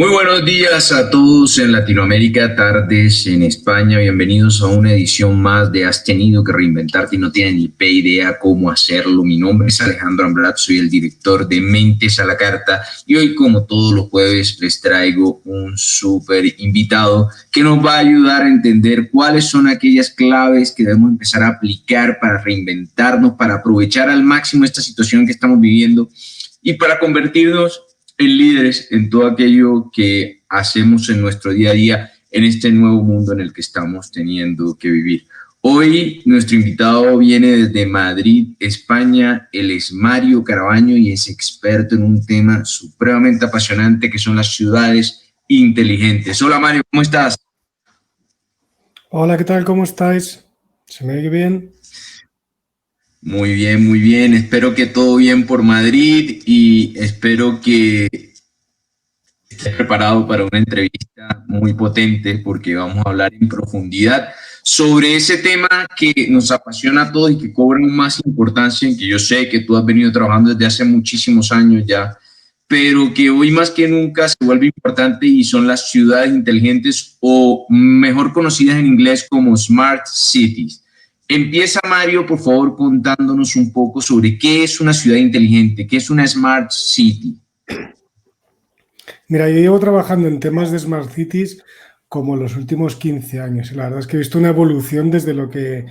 Muy buenos días a todos en Latinoamérica, tardes en España. Bienvenidos a una edición más de Has tenido que reinventarte y no tienes ni idea cómo hacerlo. Mi nombre es Alejandro Ambrat, soy el director de Mentes a la Carta y hoy, como todos los jueves, les traigo un súper invitado que nos va a ayudar a entender cuáles son aquellas claves que debemos empezar a aplicar para reinventarnos, para aprovechar al máximo esta situación que estamos viviendo y para convertirnos en líderes en todo aquello que hacemos en nuestro día a día en este nuevo mundo en el que estamos teniendo que vivir. Hoy nuestro invitado viene desde Madrid, España. Él es Mario Carabaño y es experto en un tema supremamente apasionante que son las ciudades inteligentes. Hola Mario, ¿cómo estás? Hola, ¿qué tal? ¿Cómo estáis? ¿Se me oye bien? Muy bien, muy bien. Espero que todo bien por Madrid y espero que estés preparado para una entrevista muy potente porque vamos a hablar en profundidad sobre ese tema que nos apasiona a todos y que cobra más importancia, en que yo sé que tú has venido trabajando desde hace muchísimos años ya, pero que hoy más que nunca se vuelve importante y son las ciudades inteligentes o mejor conocidas en inglés como Smart Cities. Empieza Mario, por favor, contándonos un poco sobre qué es una ciudad inteligente, qué es una Smart City. Mira, yo llevo trabajando en temas de Smart Cities como los últimos 15 años y la verdad es que he visto una evolución desde lo que,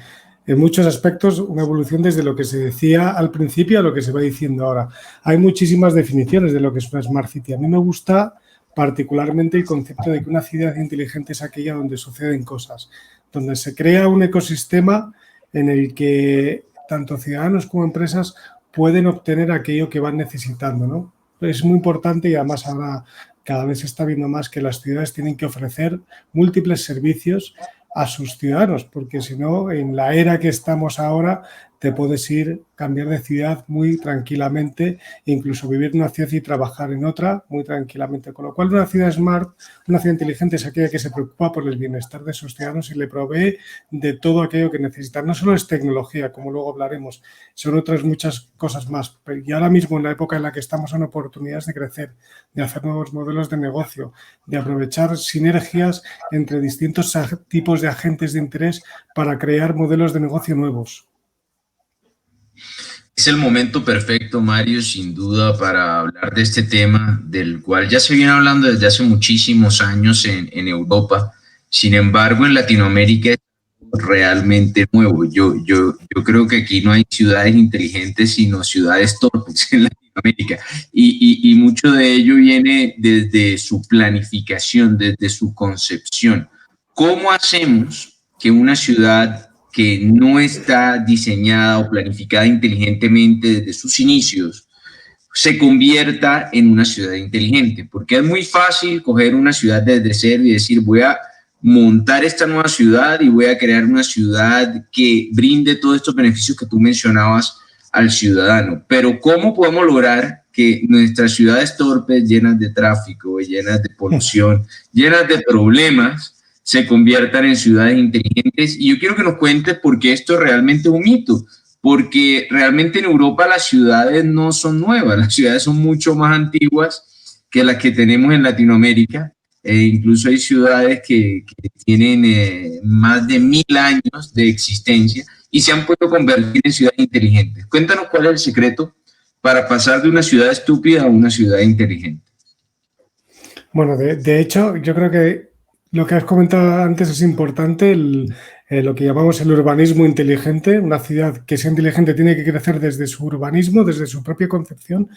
en muchos aspectos, una evolución desde lo que se decía al principio a lo que se va diciendo ahora. Hay muchísimas definiciones de lo que es una Smart City. A mí me gusta particularmente el concepto de que una ciudad inteligente es aquella donde suceden cosas, donde se crea un ecosistema en el que tanto ciudadanos como empresas pueden obtener aquello que van necesitando, ¿no? Es muy importante y además ahora cada vez se está viendo más que las ciudades tienen que ofrecer múltiples servicios a sus ciudadanos, porque si no, en la era que estamos ahora, te puedes ir, cambiar de ciudad muy tranquilamente, e incluso vivir en una ciudad y trabajar en otra muy tranquilamente. Con lo cual, una ciudad smart, una ciudad inteligente es aquella que se preocupa por el bienestar de sus ciudadanos y le provee de todo aquello que necesitan. No solo es tecnología, como luego hablaremos, son otras muchas cosas más. Y ahora mismo, en la época en la que estamos, son oportunidades de crecer, de hacer nuevos modelos de negocio, de aprovechar sinergias entre distintos tipos de agentes de interés para crear modelos de negocio nuevos. Es el momento perfecto, Mario, sin duda, para hablar de este tema del cual ya se viene hablando desde hace muchísimos años en Europa. Sin embargo, en Latinoamérica es realmente nuevo. Yo creo que aquí no hay ciudades inteligentes, sino ciudades torpes en Latinoamérica. Y mucho de ello viene desde su planificación, desde su concepción. ¿Cómo hacemos que una ciudad que no está diseñada o planificada inteligentemente desde sus inicios se convierta en una ciudad inteligente? Porque es muy fácil coger una ciudad desde cero y decir voy a montar esta nueva ciudad y voy a crear una ciudad que brinde todos estos beneficios que tú mencionabas al ciudadano. Pero ¿cómo podemos lograr que nuestras ciudades torpes, llenas de tráfico, llenas de polución, llenas de problemas, se conviertan en ciudades inteligentes? Y yo quiero que nos cuentes por qué esto realmente es un mito, porque realmente en Europa las ciudades no son nuevas, las ciudades son mucho más antiguas que las que tenemos en Latinoamérica. Incluso hay ciudades que tienen más de 1000 años de existencia y se han podido convertir en ciudades inteligentes. Cuéntanos cuál es el secreto para pasar de una ciudad estúpida a una ciudad inteligente. Bueno, de hecho, yo creo que lo que has comentado antes es importante, lo que llamamos el urbanismo inteligente. Una ciudad que sea inteligente tiene que crecer desde su urbanismo, desde su propia concepción.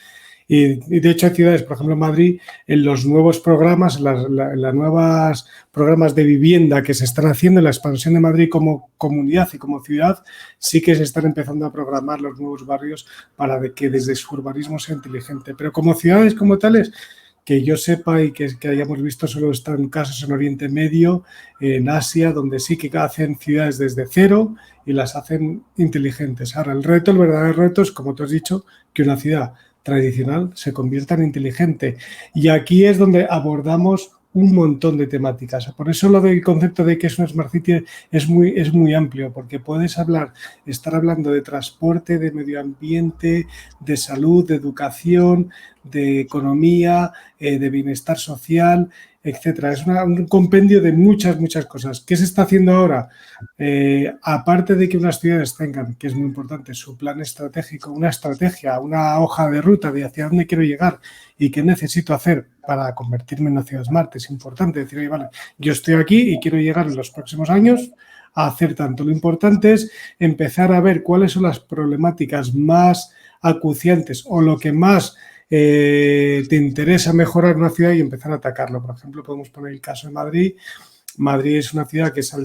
Y de hecho hay ciudades, por ejemplo, en Madrid, en los nuevos programas, las nuevas programas de vivienda que se están haciendo, en la expansión de Madrid como comunidad y como ciudad, sí que se están empezando a programar los nuevos barrios para que desde su urbanismo sea inteligente. Pero como ciudades como tales, que yo sepa y que hayamos visto, solo están casos en Oriente Medio, en Asia, donde sí que hacen ciudades desde cero y las hacen inteligentes. Ahora, el verdadero reto es, como tú has dicho, que una ciudad tradicional se convierta en inteligente. Y aquí es donde abordamos un montón de temáticas. Por eso lo del concepto de que es una Smart City es muy amplio, porque puedes estar hablando de transporte, de medio ambiente, de salud, de educación, de economía, de bienestar social, etcétera. Es un compendio de muchas cosas. ¿Qué se está haciendo ahora? Aparte de que unas ciudades tengan, que es muy importante, su plan estratégico, una estrategia, una hoja de ruta de hacia dónde quiero llegar y qué necesito hacer para convertirme en una ciudad smart, es importante decir, oye, vale, yo estoy aquí y quiero llegar en los próximos años a hacer tanto. Lo importante es empezar a ver cuáles son las problemáticas más acuciantes o lo que más te interesa mejorar una ciudad y empezar a atacarlo. Por ejemplo, podemos poner el caso de Madrid. Madrid es una ciudad que está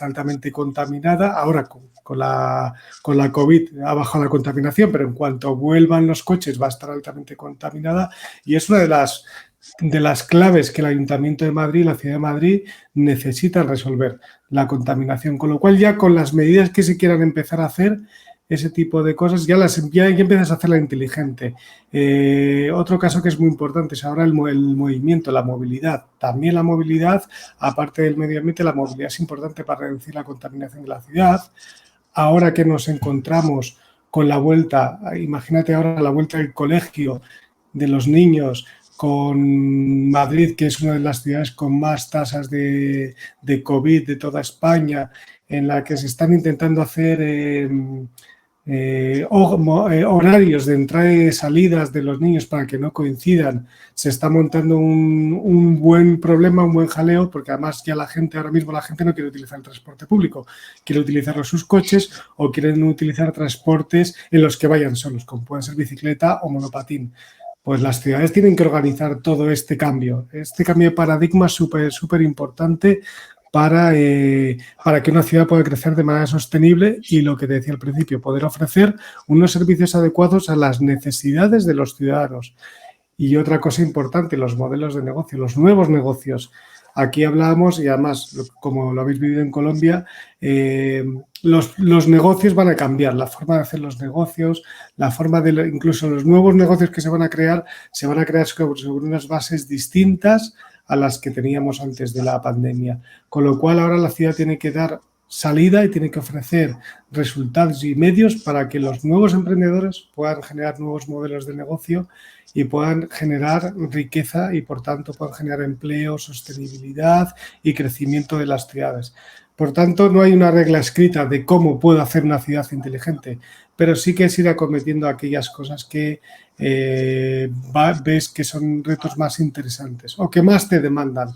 altamente contaminada. Ahora con la COVID ha bajado la contaminación, pero en cuanto vuelvan los coches va a estar altamente contaminada y es una de las claves que el Ayuntamiento de Madrid, la Ciudad de Madrid, necesita resolver, la contaminación. Con lo cual ya con las medidas que se quieran empezar a hacer, ese tipo de cosas, ya empiezas a hacerla inteligente. Otro caso que es muy importante es ahora el movimiento, la movilidad. También la movilidad, aparte del medio ambiente, la movilidad es importante para reducir la contaminación de la ciudad. Ahora que nos encontramos con la vuelta, imagínate ahora la vuelta del colegio de los niños, con Madrid, que es una de las ciudades con más tasas de COVID de toda España, en la que se están intentando hacer horarios de entrada y de salidas de los niños para que no coincidan. Se está montando un buen problema, un buen jaleo, porque además ya ahora mismo la gente no quiere utilizar el transporte público, quiere utilizar sus coches o quieren utilizar transportes en los que vayan solos, como pueden ser bicicleta o monopatín. Pues las ciudades tienen que organizar todo este cambio de paradigma es súper importante para que una ciudad pueda crecer de manera sostenible y, lo que te decía al principio, poder ofrecer unos servicios adecuados a las necesidades de los ciudadanos. Y otra cosa importante, los modelos de negocio, los nuevos negocios. Aquí hablábamos, y además, como lo habéis vivido en Colombia, los negocios van a cambiar, la forma de hacer los negocios, la forma de, incluso los nuevos negocios que se van a crear sobre unas bases distintas a las que teníamos antes de la pandemia. Con lo cual ahora la ciudad tiene que dar salida y tiene que ofrecer resultados y medios para que los nuevos emprendedores puedan generar nuevos modelos de negocio y puedan generar riqueza y, por tanto, puedan generar empleo, sostenibilidad y crecimiento de las ciudades. Por tanto, no hay una regla escrita de cómo puedo hacer una ciudad inteligente, pero sí que es ir acometiendo aquellas cosas que ves que son retos más interesantes o que más te demandan.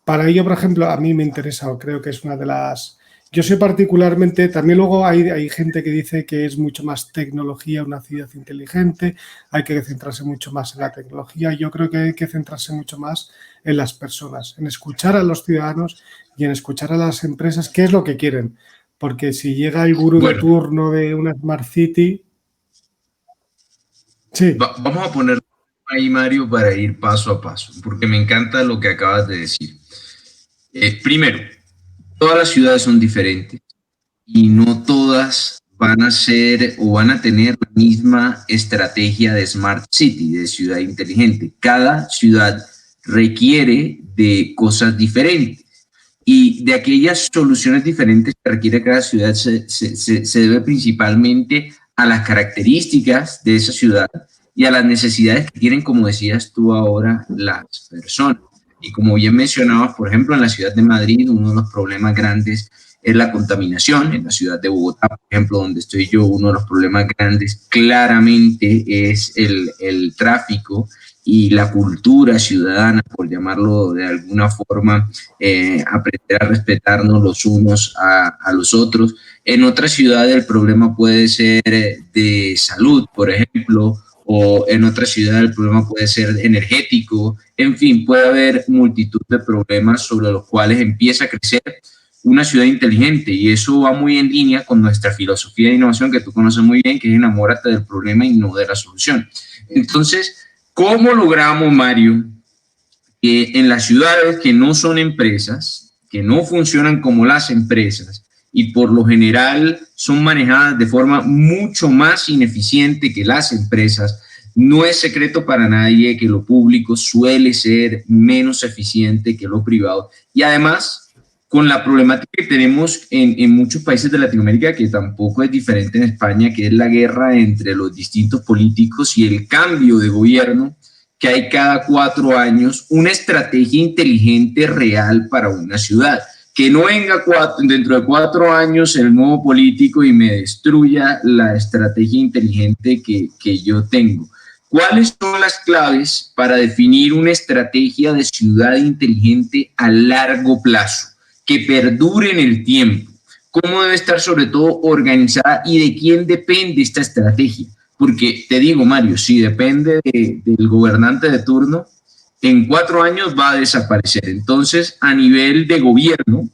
Para ello, por ejemplo, a mí me interesa, o creo que es una de las... Yo soy particularmente, también luego hay gente que dice que es mucho más tecnología una ciudad inteligente, hay que centrarse mucho más en la tecnología. Yo creo que hay que centrarse mucho más en las personas, en escuchar a los ciudadanos y en escuchar a las empresas qué es lo que quieren. Porque si llega el gurú de turno de una Smart City... Sí. Vamos a poner ahí, Mario, para ir paso a paso, porque me encanta lo que acabas de decir. Primero, todas las ciudades son diferentes y no todas van a ser o van a tener la misma estrategia de Smart City, de ciudad inteligente. Cada ciudad requiere de cosas diferentes y de aquellas soluciones diferentes que requiere cada ciudad se debe principalmente a las características de esa ciudad y a las necesidades que tienen, como decías tú ahora, las personas. Y como bien mencionabas, por ejemplo, en la ciudad de Madrid, uno de los problemas grandes es la contaminación. En la ciudad de Bogotá, por ejemplo, donde estoy yo, uno de los problemas grandes claramente es el tráfico y la cultura ciudadana, por llamarlo de alguna forma, aprender a respetarnos los unos a los otros. En otras ciudades el problema puede ser de salud, por ejemplo, o en otra ciudad el problema puede ser energético. En fin, puede haber multitud de problemas sobre los cuales empieza a crecer una ciudad inteligente, y eso va muy en línea con nuestra filosofía de innovación que tú conoces muy bien, que es enamórate del problema y no de la solución. Entonces, ¿cómo logramos, Mario, que en las ciudades que no son empresas, que no funcionan como las empresas, y por lo general son manejadas de forma mucho más ineficiente que las empresas? No es secreto para nadie que lo público suele ser menos eficiente que lo privado. Y además, con la problemática que tenemos en muchos países de Latinoamérica, que tampoco es diferente en España, que es la guerra entre los distintos políticos y el cambio de gobierno, que hay cada 4 años una estrategia inteligente real para una ciudad. Que no venga dentro de 4 años el nuevo político y me destruya la estrategia inteligente que yo tengo. ¿Cuáles son las claves para definir una estrategia de ciudad inteligente a largo plazo, que perdure en el tiempo? ¿Cómo debe estar sobre todo organizada y de quién depende esta estrategia? Porque te digo, Mario, si depende del gobernante de turno, en 4 años va a desaparecer. Entonces, a nivel de gobierno,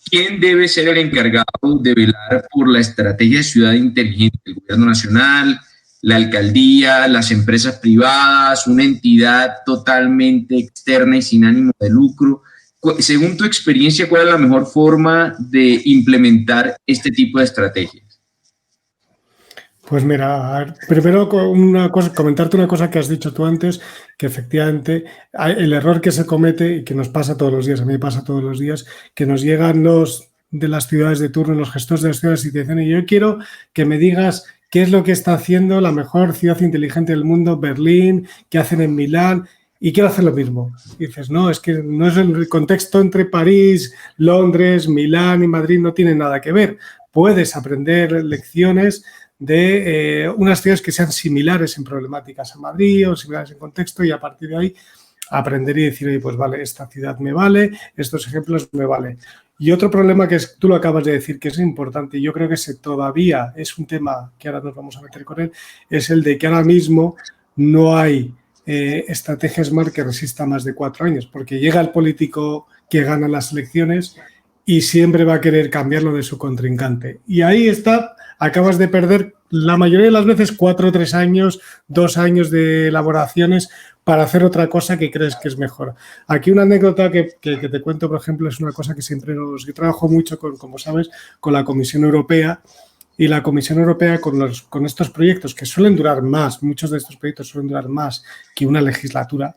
¿quién debe ser el encargado de velar por la estrategia de ciudad inteligente? ¿El gobierno nacional, la alcaldía, las empresas privadas, una entidad totalmente externa y sin ánimo de lucro? Según tu experiencia, ¿cuál es la mejor forma de implementar este tipo de estrategias? Pues mira, primero comentarte una cosa que has dicho tú antes, que efectivamente el error que se comete y que nos pasa todos los días, a mí me pasa todos los días, que nos llegan los de las ciudades de turno, los gestores de las ciudades y te dicen, y yo quiero que me digas qué es lo que está haciendo la mejor ciudad inteligente del mundo, Berlín, qué hacen en Milán, y quiero hacer lo mismo. Y dices, no, es que no es el contexto entre París, Londres, Milán y Madrid, no tiene nada que ver. Puedes aprender lecciones de unas ciudades que sean similares en problemáticas a Madrid o similares en contexto y a partir de ahí aprender y decir, oye, pues vale, esta ciudad me vale, estos ejemplos me vale. Y otro problema que tú lo acabas de decir, que es importante y yo creo que ese todavía es un tema que ahora nos vamos a meter con él, es el de que ahora mismo no hay estrategia Smart que resista más de 4 años, porque llega el político que gana las elecciones y siempre va a querer cambiarlo de su contrincante. Y ahí está, acabas de perder la mayoría de las veces 4 o 3 años, 2 años de elaboraciones para hacer otra cosa que crees que es mejor. Aquí una anécdota que te cuento, por ejemplo, es una cosa que siempre yo trabajo mucho, como sabes, con la Comisión Europea. Y la Comisión Europea con estos proyectos que suelen durar más, muchos de estos proyectos suelen durar más que una legislatura,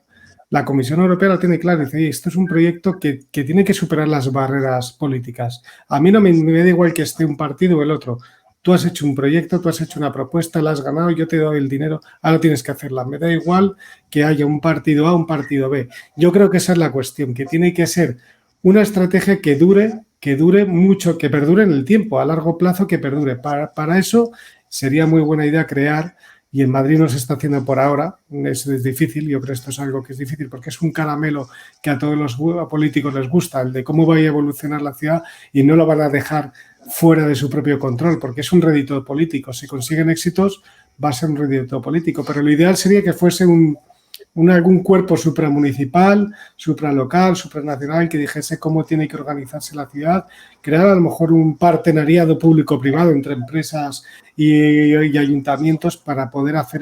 la Comisión Europea lo tiene claro, dice, esto es un proyecto que tiene que superar las barreras políticas. A mí no me da igual que esté un partido o el otro. Tú has hecho un proyecto, tú has hecho una propuesta, la has ganado, yo te doy el dinero, ahora tienes que hacerla. Me da igual que haya un partido A o un partido B. Yo creo que esa es la cuestión, que tiene que ser una estrategia que dure mucho, que perdure en el tiempo, a largo plazo que perdure. Para eso sería muy buena idea crear, y en Madrid no se está haciendo por ahora, es difícil, yo creo que esto es algo que es difícil porque es un caramelo que a todos los políticos les gusta, el de cómo va a evolucionar la ciudad y no lo van a dejar fuera de su propio control porque es un rédito político. Si consiguen éxitos va a ser un rédito político, pero lo ideal sería que fuese algún cuerpo supramunicipal, supralocal, supranacional que dijese cómo tiene que organizarse la ciudad, crear a lo mejor un partenariado público-privado entre empresas y ayuntamientos para poder hacer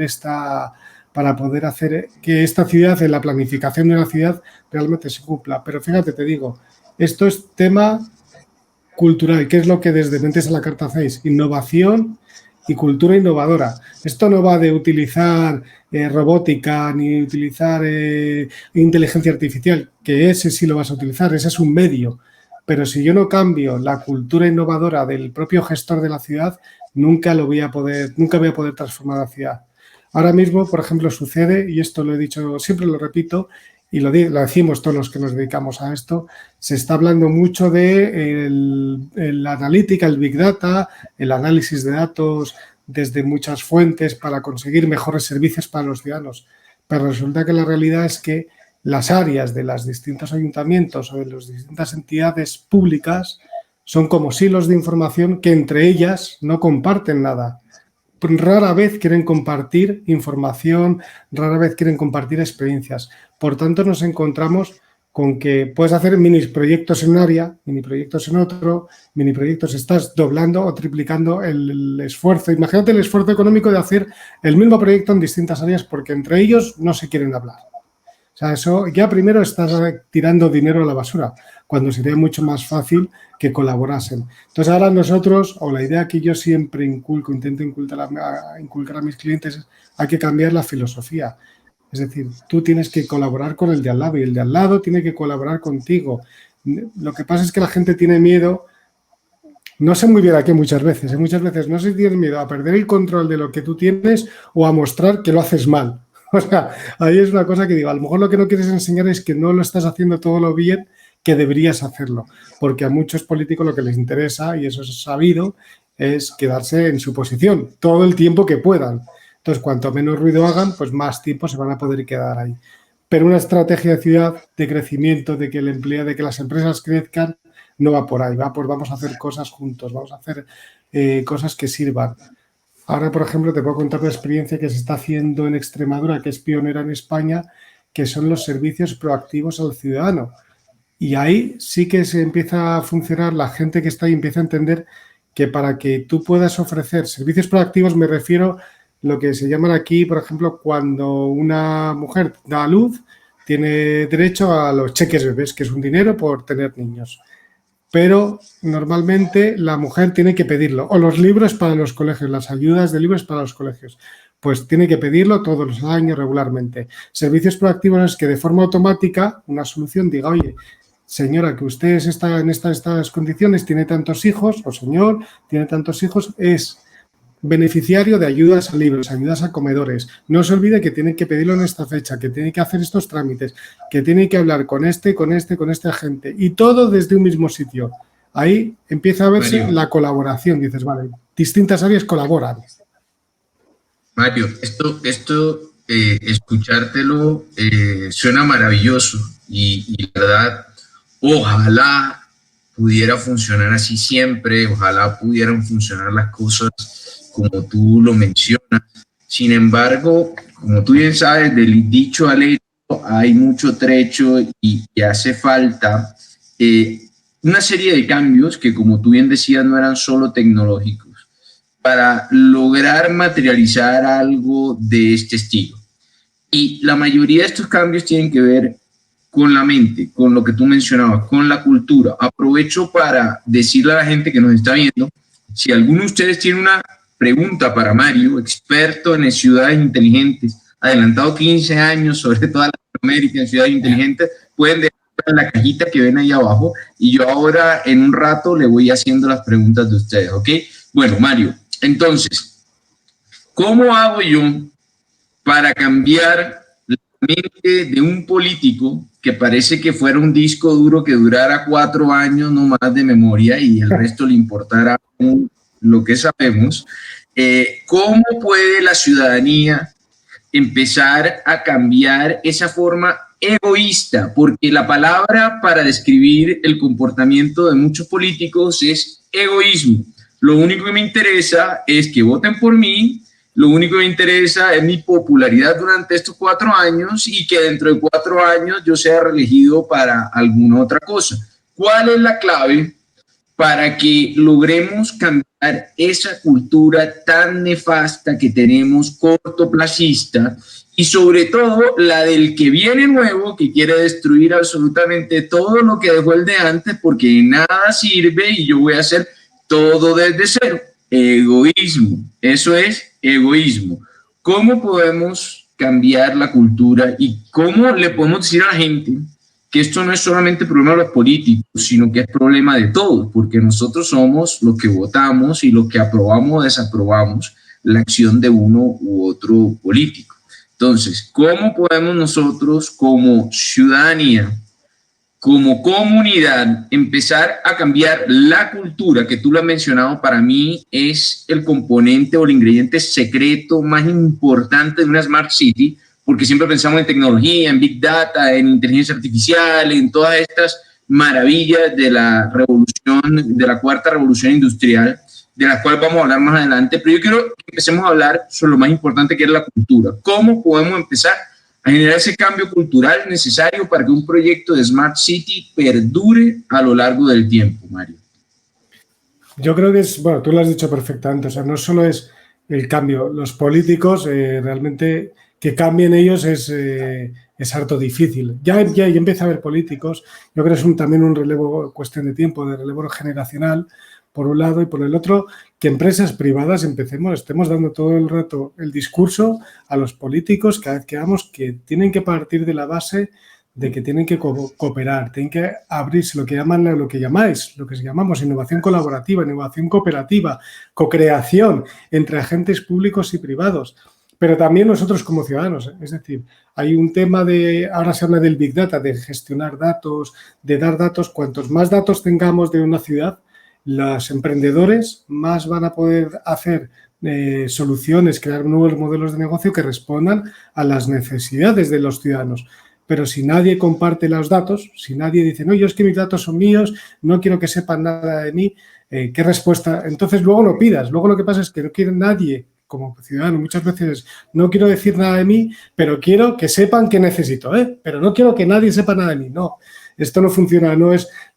que esta ciudad, en la planificación de la ciudad, realmente se cumpla. Pero fíjate, te digo, esto es tema cultural, que es lo que desde Mentes a la Carta hacéis, innovación y cultura innovadora. Esto no va de utilizar robótica ni utilizar inteligencia artificial, que ese sí lo vas a utilizar, ese es un medio. Pero si yo no cambio la cultura innovadora del propio gestor de la ciudad, nunca voy a poder transformar la ciudad. Ahora mismo, por ejemplo, sucede, y esto lo he dicho, siempre lo repito, y lo decimos todos los que nos dedicamos a esto, se está hablando mucho de la analítica, el Big Data, el análisis de datos desde muchas fuentes para conseguir mejores servicios para los ciudadanos. Pero resulta que la realidad es que las áreas de los distintos ayuntamientos o de las distintas entidades públicas son como silos de información que entre ellas no comparten nada. Rara vez quieren compartir información, rara vez quieren compartir experiencias. Por tanto, nos encontramos con que puedes hacer mini proyectos en un área, mini proyectos en otro, mini proyectos, estás doblando o triplicando el esfuerzo. Imagínate el esfuerzo económico de hacer el mismo proyecto en distintas áreas porque entre ellos no se quieren hablar. O sea, eso ya primero estás tirando dinero a la basura, cuando sería mucho más fácil que colaborasen. Entonces ahora nosotros, o la idea que yo siempre intento inculcar a mis clientes es hay que cambiar la filosofía. Es decir, tú tienes que colaborar con el de al lado y el de al lado tiene que colaborar contigo. Lo que pasa es que la gente tiene miedo, no sé muy bien a qué muchas veces no sé si tienes miedo a perder el control de lo que tú tienes o a mostrar que lo haces mal. O sea, ahí es una cosa que digo, a lo mejor lo que no quieres enseñar es que no lo estás haciendo todo lo bien que deberías hacerlo, porque a muchos políticos lo que les interesa, y eso es sabido, es quedarse en su posición todo el tiempo que puedan. Entonces, cuanto menos ruido hagan, pues más tiempo se van a poder quedar ahí. Pero una estrategia de ciudad, de crecimiento, de que el empleo, de que las empresas crezcan, no va por ahí, va por vamos a hacer cosas juntos, vamos a hacer cosas que sirvan. Ahora, por ejemplo, te puedo contar una experiencia que se está haciendo en Extremadura, que es pionera en España, que son los servicios proactivos al ciudadano. Y ahí sí que se empieza a funcionar, la gente que está ahí empieza a entender que para que tú puedas ofrecer servicios proactivos, me refiero a lo que se llaman aquí, por ejemplo, cuando una mujer da a luz, tiene derecho a los cheques bebés, que es un dinero por tener niños. Pero normalmente la mujer tiene que pedirlo. O los libros para los colegios, las ayudas de libros para los colegios. Pues tiene que pedirlo todos los años regularmente. Servicios proactivos es que de forma automática una solución diga, oye, señora, que usted está en estas condiciones, tiene tantos hijos, o señor, tiene tantos hijos, es beneficiario de ayudas a libros, ayudas a comedores. No se olvide que tiene que pedirlo en esta fecha, que tiene que hacer estos trámites, que tiene que hablar con este agente. Y todo desde un mismo sitio. Ahí empieza a verse Mario, la colaboración. Dices, vale, distintas áreas colaboran. Mario, escuchártelo suena maravilloso y la verdad, ojalá pudiera funcionar así siempre, ojalá pudieran funcionar las cosas como tú lo mencionas. Sin embargo, como tú bien sabes, del dicho al hecho hay mucho trecho y hace falta una serie de cambios que, como tú bien decías, no eran solo tecnológicos para lograr materializar algo de este estilo. Y la mayoría de estos cambios tienen que ver con la mente, con lo que tú mencionabas, con la cultura. Aprovecho para decirle a la gente que nos está viendo, si alguno de ustedes tiene una pregunta para Mario, experto en ciudades inteligentes, adelantado 15 años sobre toda Latinoamérica en ciudades inteligentes, pueden dejar en la cajita que ven ahí abajo y yo ahora en un rato le voy haciendo las preguntas de ustedes, ¿ok? Bueno, Mario, entonces, ¿cómo hago yo para cambiar la mente de un político que parece que fuera un disco duro que durara 4 años no más de memoria y el resto le importara lo que sabemos? ¿Cómo puede la ciudadanía empezar a cambiar esa forma egoísta? Porque la palabra para describir el comportamiento de muchos políticos es egoísmo. Lo único que me interesa es que voten por mí, lo único que me interesa es mi popularidad durante estos 4 años y que dentro de 4 años yo sea reelegido para alguna otra cosa. ¿Cuál es la clave para que logremos cambiar esa cultura tan nefasta que tenemos, cortoplacista, y sobre todo la del que viene nuevo, que quiere destruir absolutamente todo lo que dejó el de antes porque nada sirve y yo voy a hacer todo desde cero? Egoísmo, eso es egoísmo. ¿Cómo podemos cambiar la cultura y cómo le podemos decir a la gente que esto no es solamente problema de los políticos, sino que es problema de todos, porque nosotros somos los que votamos y los que aprobamos o desaprobamos la acción de uno u otro político? Entonces, ¿cómo podemos nosotros como ciudadanía, como comunidad, empezar a cambiar la cultura, que tú lo has mencionado, para mí es el componente o el ingrediente secreto más importante de una Smart City, porque siempre pensamos en tecnología, en Big Data, en inteligencia artificial, en todas estas maravillas de la revolución, de la cuarta revolución industrial, de la cual vamos a hablar más adelante, pero yo quiero que empecemos a hablar sobre lo más importante, que es la cultura. ¿Cómo podemos empezar a generar ese cambio cultural necesario para que un proyecto de Smart City perdure a lo largo del tiempo, Mario? Yo creo que es, bueno, tú lo has dicho perfectamente, o sea, no solo es el cambio, los políticos realmente que cambien ellos es harto difícil. Ya empieza a haber políticos, yo creo que es también un relevo, cuestión de tiempo, de relevo generacional, por un lado, y por el otro, que empresas privadas estemos dando todo el rato el discurso a los políticos cada vez que vamos, que tienen que partir de la base de que tienen que cooperar, tienen que abrirse lo que llamamos innovación colaborativa, innovación cooperativa, co-creación entre agentes públicos y privados, pero también nosotros como ciudadanos. Es decir, hay un tema ahora se habla del Big Data, de gestionar datos, de dar datos. Cuantos más datos tengamos de una ciudad, los emprendedores más van a poder hacer soluciones, crear nuevos modelos de negocio que respondan a las necesidades de los ciudadanos. Pero si nadie comparte los datos, si nadie dice, no, yo es que mis datos son míos, no quiero que sepan nada de mí, ¿qué respuesta? Entonces luego no pidas. Luego lo que pasa es que no quiere nadie, como ciudadano, muchas veces no quiero decir nada de mí, pero quiero que sepan qué necesito, pero no quiero que nadie sepa nada de mí. No, esto no funciona,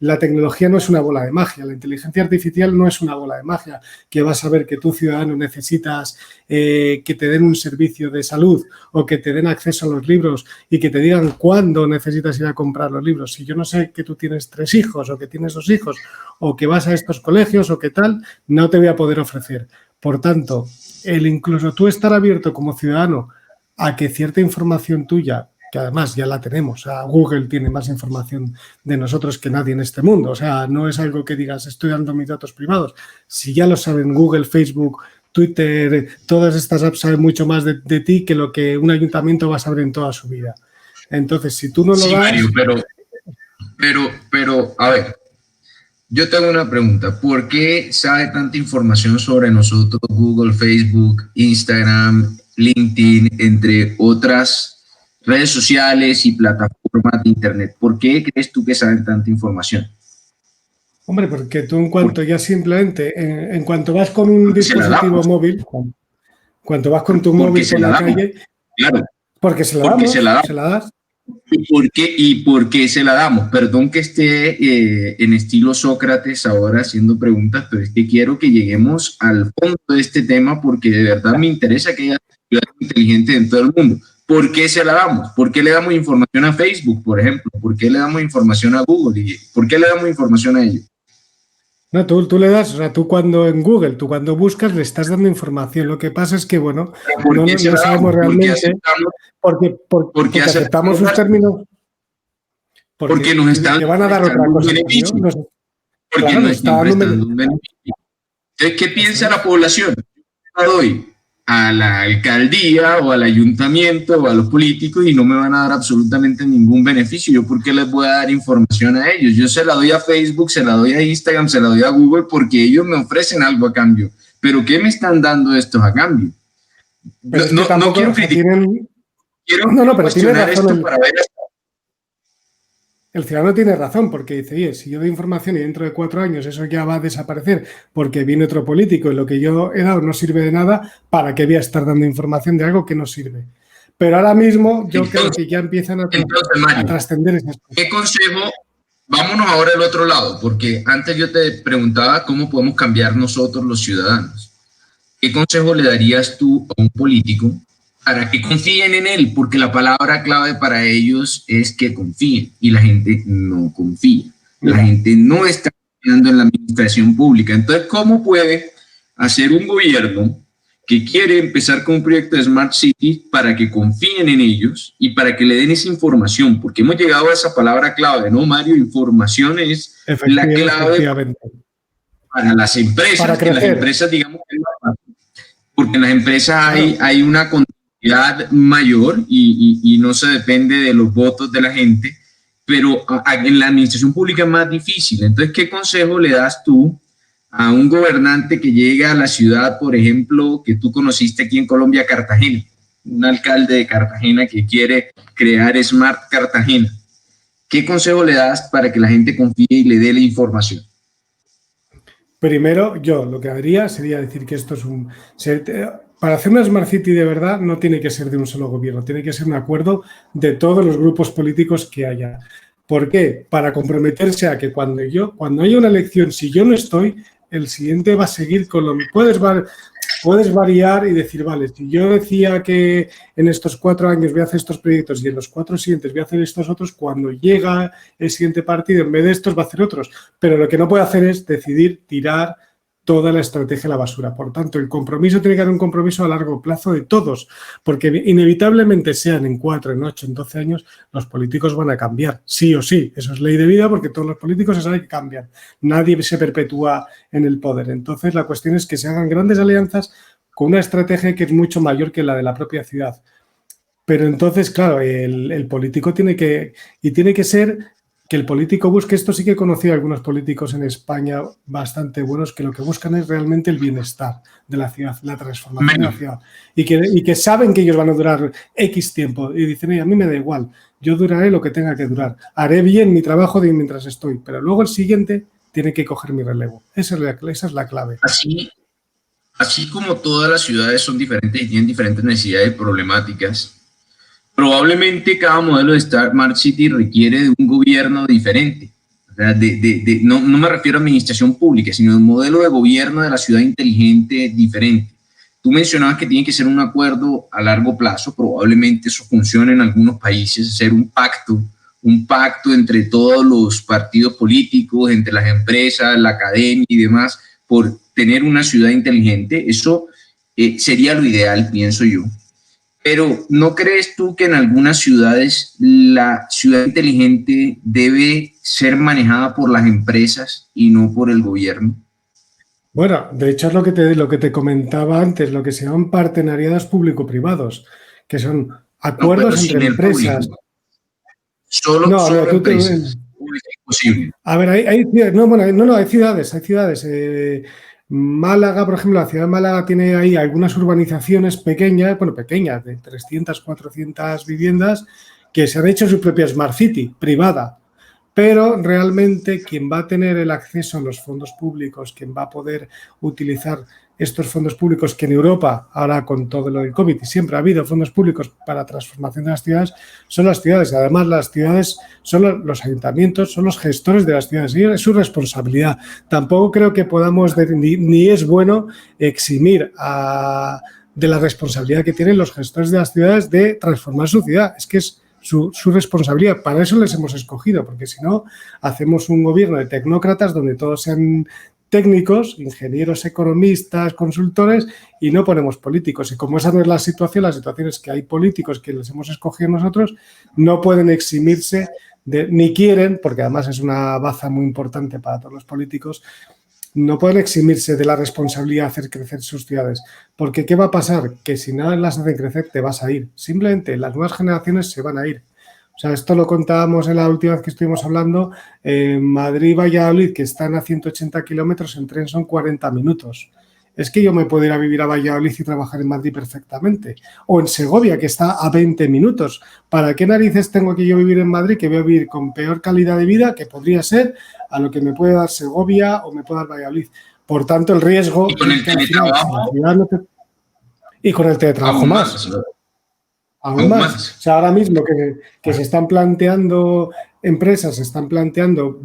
la tecnología no es una bola de magia, la inteligencia artificial no es una bola de magia que vas a ver que tú, ciudadano, necesitas que te den un servicio de salud o que te den acceso a los libros y que te digan cuándo necesitas ir a comprar los libros. Si yo no sé que tú tienes 3 hijos o que tienes 2 hijos o que vas a estos colegios o qué tal, no te voy a poder ofrecer. Por tanto, el incluso tú estar abierto como ciudadano a que cierta información tuya, que además ya la tenemos, o sea, Google tiene más información de nosotros que nadie en este mundo, o sea, no es algo que digas estoy dando mis datos privados, si ya lo saben Google, Facebook, Twitter, todas estas apps saben mucho más de ti que lo que un ayuntamiento va a saber en toda su vida. Entonces, si tú no lo das... Mario, pero, a ver, yo tengo una pregunta. ¿Por qué sabe tanta información sobre nosotros Google, Facebook, Instagram, LinkedIn, entre otras redes sociales y plataformas de Internet? ¿Por qué crees tú que saben tanta información? Hombre, porque tú en cuanto ya simplemente, en cuanto vas con un dispositivo móvil, cuando vas con tu móvil por la calle, claro, porque se la das. ¿Y por qué se la damos? Perdón que esté en estilo Sócrates ahora haciendo preguntas, pero es que quiero que lleguemos al fondo de este tema porque de verdad me interesa que haya ciudades inteligentes en todo el mundo. ¿Por qué se la damos? ¿Por qué le damos información a Facebook, por ejemplo? ¿Por qué le damos información a Google? ¿Y por qué le damos información a ellos? No, tú le das, o sea, tú cuando buscas le estás dando información. Lo que pasa es que, bueno, no sabemos realmente porque aceptamos sus términos. Porque nos están te van a dar otra cosa. Porque nos están prestando un beneficio. Entonces, ¿qué piensa la población? Yo doy a la alcaldía o al ayuntamiento o a los políticos y no me van a dar absolutamente ningún beneficio. ¿Yo por qué les voy a dar información a ellos? Yo se la doy a Facebook, se la doy a Instagram, se la doy a Google porque ellos me ofrecen algo a cambio. ¿Pero qué me están dando estos a cambio? No quiero criticar. Quiero cuestionar esto para ver. El ciudadano tiene razón porque dice, oye, si yo doy información y dentro de 4 años eso ya va a desaparecer porque viene otro político y lo que yo he dado no sirve de nada, ¿para qué voy a estar dando información de algo que no sirve? Pero ahora mismo yo creo que ya empiezan a trascender esas cosas. ¿Qué consejo? Vámonos ahora al otro lado, porque antes yo te preguntaba cómo podemos cambiar nosotros los ciudadanos. ¿Qué consejo le darías tú a un político para que confíen en él? Porque la palabra clave para ellos es que confíen y la gente no confía. La gente no está confiando en la administración pública. Entonces, ¿cómo puede hacer un gobierno que quiere empezar con un proyecto de Smart City para que confíen en ellos y para que le den esa información? Porque hemos llegado a esa palabra clave, ¿no, Mario? Información es la clave para las empresas. Para que las empresas, digamos, porque en las empresas hay una continuidad mayor y no se depende de los votos de la gente, pero en la administración pública es más difícil. Entonces, ¿qué consejo le das tú a un gobernante que llega a la ciudad, por ejemplo, que tú conociste aquí en Colombia, Cartagena, un alcalde de Cartagena que quiere crear Smart Cartagena? ¿Qué consejo le das para que la gente confíe y le dé la información? Primero, yo lo que haría sería decir que esto es para hacer una Smart City de verdad no tiene que ser de un solo gobierno, tiene que ser un acuerdo de todos los grupos políticos que haya. ¿Por qué? Para comprometerse a que cuando haya una elección, si yo no estoy, el siguiente va a seguir con lo mismo. Puedes variar y decir, vale, si yo decía que en estos 4 años voy a hacer estos proyectos y en los 4 siguientes voy a hacer estos otros, cuando llega el siguiente partido, en vez de estos va a hacer otros. Pero lo que no puede hacer es decidir tirar toda la estrategia a la basura. Por tanto, el compromiso tiene que haber un compromiso a largo plazo de todos, porque inevitablemente sean en 4, en 8, en 12 años, los políticos van a cambiar, sí o sí. Eso es ley de vida porque todos los políticos se sabe que cambian. Nadie se perpetúa en el poder. Entonces, la cuestión es que se hagan grandes alianzas con una estrategia que es mucho mayor que la de la propia ciudad. Pero entonces, claro, el político tiene que ser que el político busque, esto sí que he conocido a algunos políticos en España bastante buenos, que lo que buscan es realmente el bienestar de la ciudad, la transformación de la ciudad, y que saben que ellos van a durar X tiempo, y dicen, a mí me da igual, yo duraré lo que tenga que durar, haré bien mi trabajo mientras estoy, pero luego el siguiente tiene que coger mi relevo. Esa es la clave. Así como todas las ciudades son diferentes y tienen diferentes necesidades y problemáticas, probablemente cada modelo de Smart City requiere de un gobierno diferente. O sea, no me refiero a administración pública, sino de un modelo de gobierno de la ciudad inteligente diferente. Tú mencionabas que tiene que ser un acuerdo a largo plazo, probablemente eso funcione en algunos países, hacer un pacto entre todos los partidos políticos, entre las empresas, la academia y demás, por tener una ciudad inteligente. Eso sería lo ideal, pienso yo. Pero ¿no crees tú que en algunas ciudades la ciudad inteligente debe ser manejada por las empresas y no por el gobierno? Bueno, de hecho es lo que te comentaba antes, lo que se llaman partenariados público-privados, que son acuerdos entre empresas. Solo empresas. Es imposible. A ver, hay ciudades, hay ciudades. Málaga, por ejemplo, la ciudad de Málaga tiene ahí algunas urbanizaciones pequeñas, de 300, 400 viviendas, que se han hecho su propia Smart City, privada. Pero realmente quien va a tener el acceso a los fondos públicos, quien va a poder utilizar estos fondos públicos, que en Europa, ahora con todo lo del COVID, siempre ha habido fondos públicos para transformación de las ciudades, son las ciudades. Además, las ciudades son los ayuntamientos, son los gestores de las ciudades, y es su responsabilidad. Tampoco creo que podamos, ni es bueno eximir de la responsabilidad que tienen los gestores de las ciudades de transformar su ciudad. Es que es su responsabilidad. Para eso les hemos escogido, porque si no, hacemos un gobierno de tecnócratas donde todos sean técnicos, ingenieros, economistas, consultores, y no ponemos políticos. Y como esa no es la situación es que hay políticos que les hemos escogido nosotros, no pueden eximirse, ni quieren, porque además es una baza muy importante para todos los políticos, no pueden eximirse de la responsabilidad de hacer crecer sus ciudades. Porque ¿qué va a pasar? Que si no las hacen crecer, te vas a ir. Simplemente las nuevas generaciones se van a ir. O sea, esto lo contábamos en la última vez que estuvimos hablando. Madrid-Valladolid, que están a 180 kilómetros, en tren son 40 minutos. Es que yo me puedo ir a vivir a Valladolid y trabajar en Madrid perfectamente. O en Segovia, que está a 20 minutos. ¿Para qué narices tengo que yo vivir en Madrid, que voy a vivir con peor calidad de vida, que podría ser, a lo que me puede dar Segovia o me puede dar Valladolid? Por tanto, el riesgo... ¿Y con el teletrabajo? Y con el teletrabajo más. Aún más. O sea, ahora mismo que se están planteando, empresas se están planteando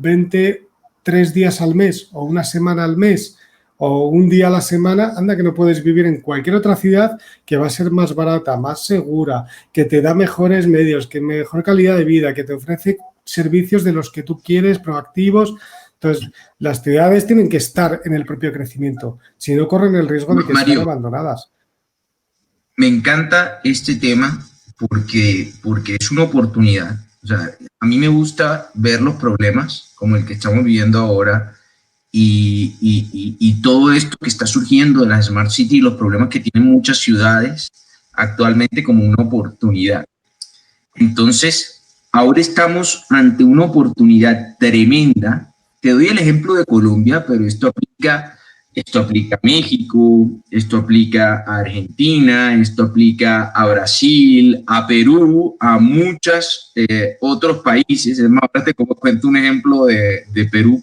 3 días al mes o una semana al mes o un día a la semana, anda que no puedes vivir en cualquier otra ciudad que va a ser más barata, más segura, que te da mejores medios, que mejor calidad de vida, que te ofrece servicios de los que tú quieres, proactivos. Entonces, las ciudades tienen que estar en el propio crecimiento, si no corren el riesgo de que sean abandonadas. Me encanta este tema porque es una oportunidad. O sea, a mí me gusta ver los problemas como el que estamos viviendo ahora y todo esto que está surgiendo de la Smart City y los problemas que tienen muchas ciudades actualmente como una oportunidad. Entonces, ahora estamos ante una oportunidad tremenda. Te doy el ejemplo de Colombia, pero esto aplica a México, esto aplica a Argentina, esto aplica a Brasil, a Perú, a muchos otros países. Es más, ahora te cuento un ejemplo de Perú.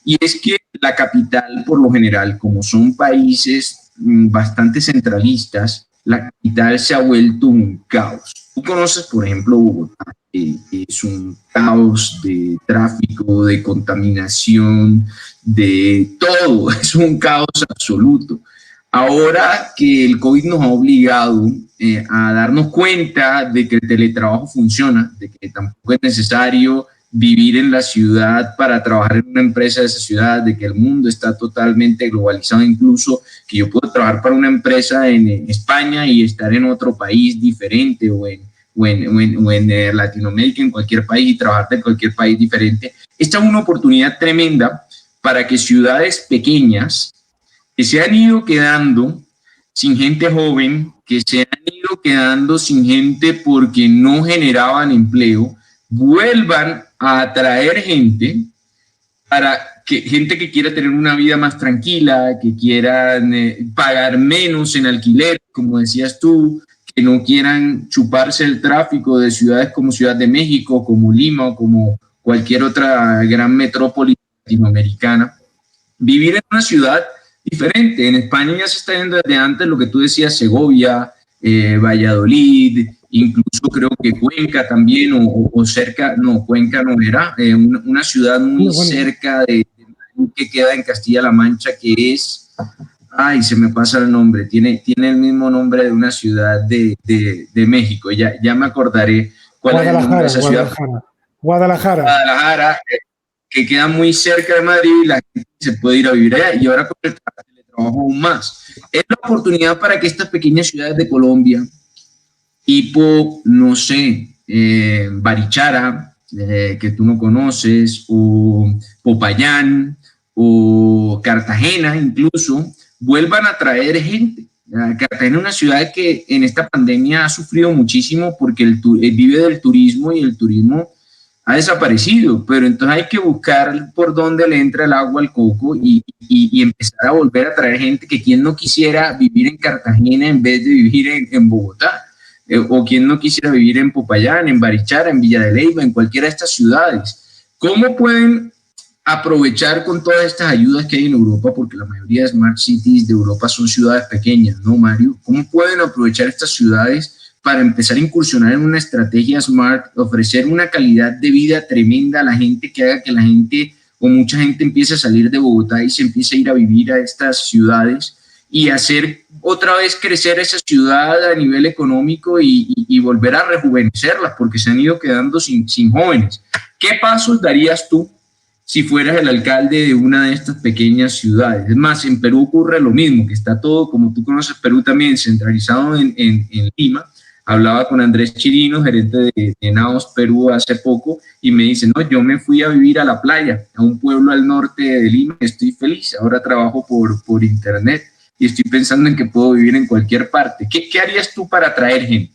Y es que la capital, por lo general, como son países bastante centralistas, la capital se ha vuelto un caos. Tú conoces, por ejemplo, Bogotá, es un caos de tráfico, de contaminación, de todo, es un caos absoluto. Ahora que el COVID nos ha obligado a darnos cuenta de que el teletrabajo funciona, de que tampoco es necesario vivir en la ciudad para trabajar en una empresa de esa ciudad, de que el mundo está totalmente globalizado, incluso que yo puedo trabajar para una empresa en España y estar en otro país diferente o en Latinoamérica, en cualquier país, y trabajar en cualquier país diferente. Esta es una oportunidad tremenda para que ciudades pequeñas que se han ido quedando sin gente joven, que se han ido quedando sin gente porque no generaban empleo, vuelvan a atraer gente para que gente que quiera tener una vida más tranquila, que quieran pagar menos en alquiler, como decías tú, que no quieran chuparse el tráfico de ciudades como Ciudad de México, como Lima o como cualquier otra gran metrópoli latinoamericana. Vivir en una ciudad diferente. En España ya se está viendo desde antes lo que tú decías, Segovia, Valladolid, incluso creo que Cuenca también, o cerca, no, Cuenca no era, una ciudad muy cerca de que queda en Castilla-La Mancha, que es, ay, se me pasa el nombre, tiene el mismo nombre de una ciudad de México, ya me acordaré cuál es el nombre de esa ciudad. Guadalajara, que queda muy cerca de Madrid y la gente se puede ir a vivir allá, y ahora con el teletrabajo aún más. Es la oportunidad para que estas pequeñas ciudades de Colombia, tipo, no sé, Barichara, que tú no conoces, o Popayán, o Cartagena incluso, vuelvan a traer gente. Cartagena es una ciudad que en esta pandemia ha sufrido muchísimo porque vive del turismo y el turismo ha desaparecido, pero entonces hay que buscar por dónde le entra el agua al coco y empezar a volver a traer gente que quien no quisiera vivir en Cartagena en vez de vivir en Bogotá, o quien no quisiera vivir en Popayán, en Barichara, en Villa de Leyva, en cualquiera de estas ciudades. ¿Cómo pueden aprovechar con todas estas ayudas que hay en Europa? Porque la mayoría de Smart Cities de Europa son ciudades pequeñas, ¿no, Mario? ¿Cómo pueden aprovechar estas ciudades para empezar a incursionar en una estrategia smart, ofrecer una calidad de vida tremenda a la gente, que haga que la gente o mucha gente empiece a salir de Bogotá y se empiece a ir a vivir a estas ciudades y hacer otra vez crecer esa ciudad a nivel económico y volver a rejuvenecerlas porque se han ido quedando sin jóvenes? ¿Qué pasos darías tú si fueras el alcalde de una de estas pequeñas ciudades? Es más, en Perú ocurre lo mismo, que está todo, como tú conoces Perú también, centralizado en Lima. Hablaba con Andrés Chirino, gerente de Naos Perú hace poco, y me dice, no, yo me fui a vivir a la playa, a un pueblo al norte de Lima, estoy feliz, ahora trabajo por internet y estoy pensando en que puedo vivir en cualquier parte. ¿Qué harías tú para atraer gente?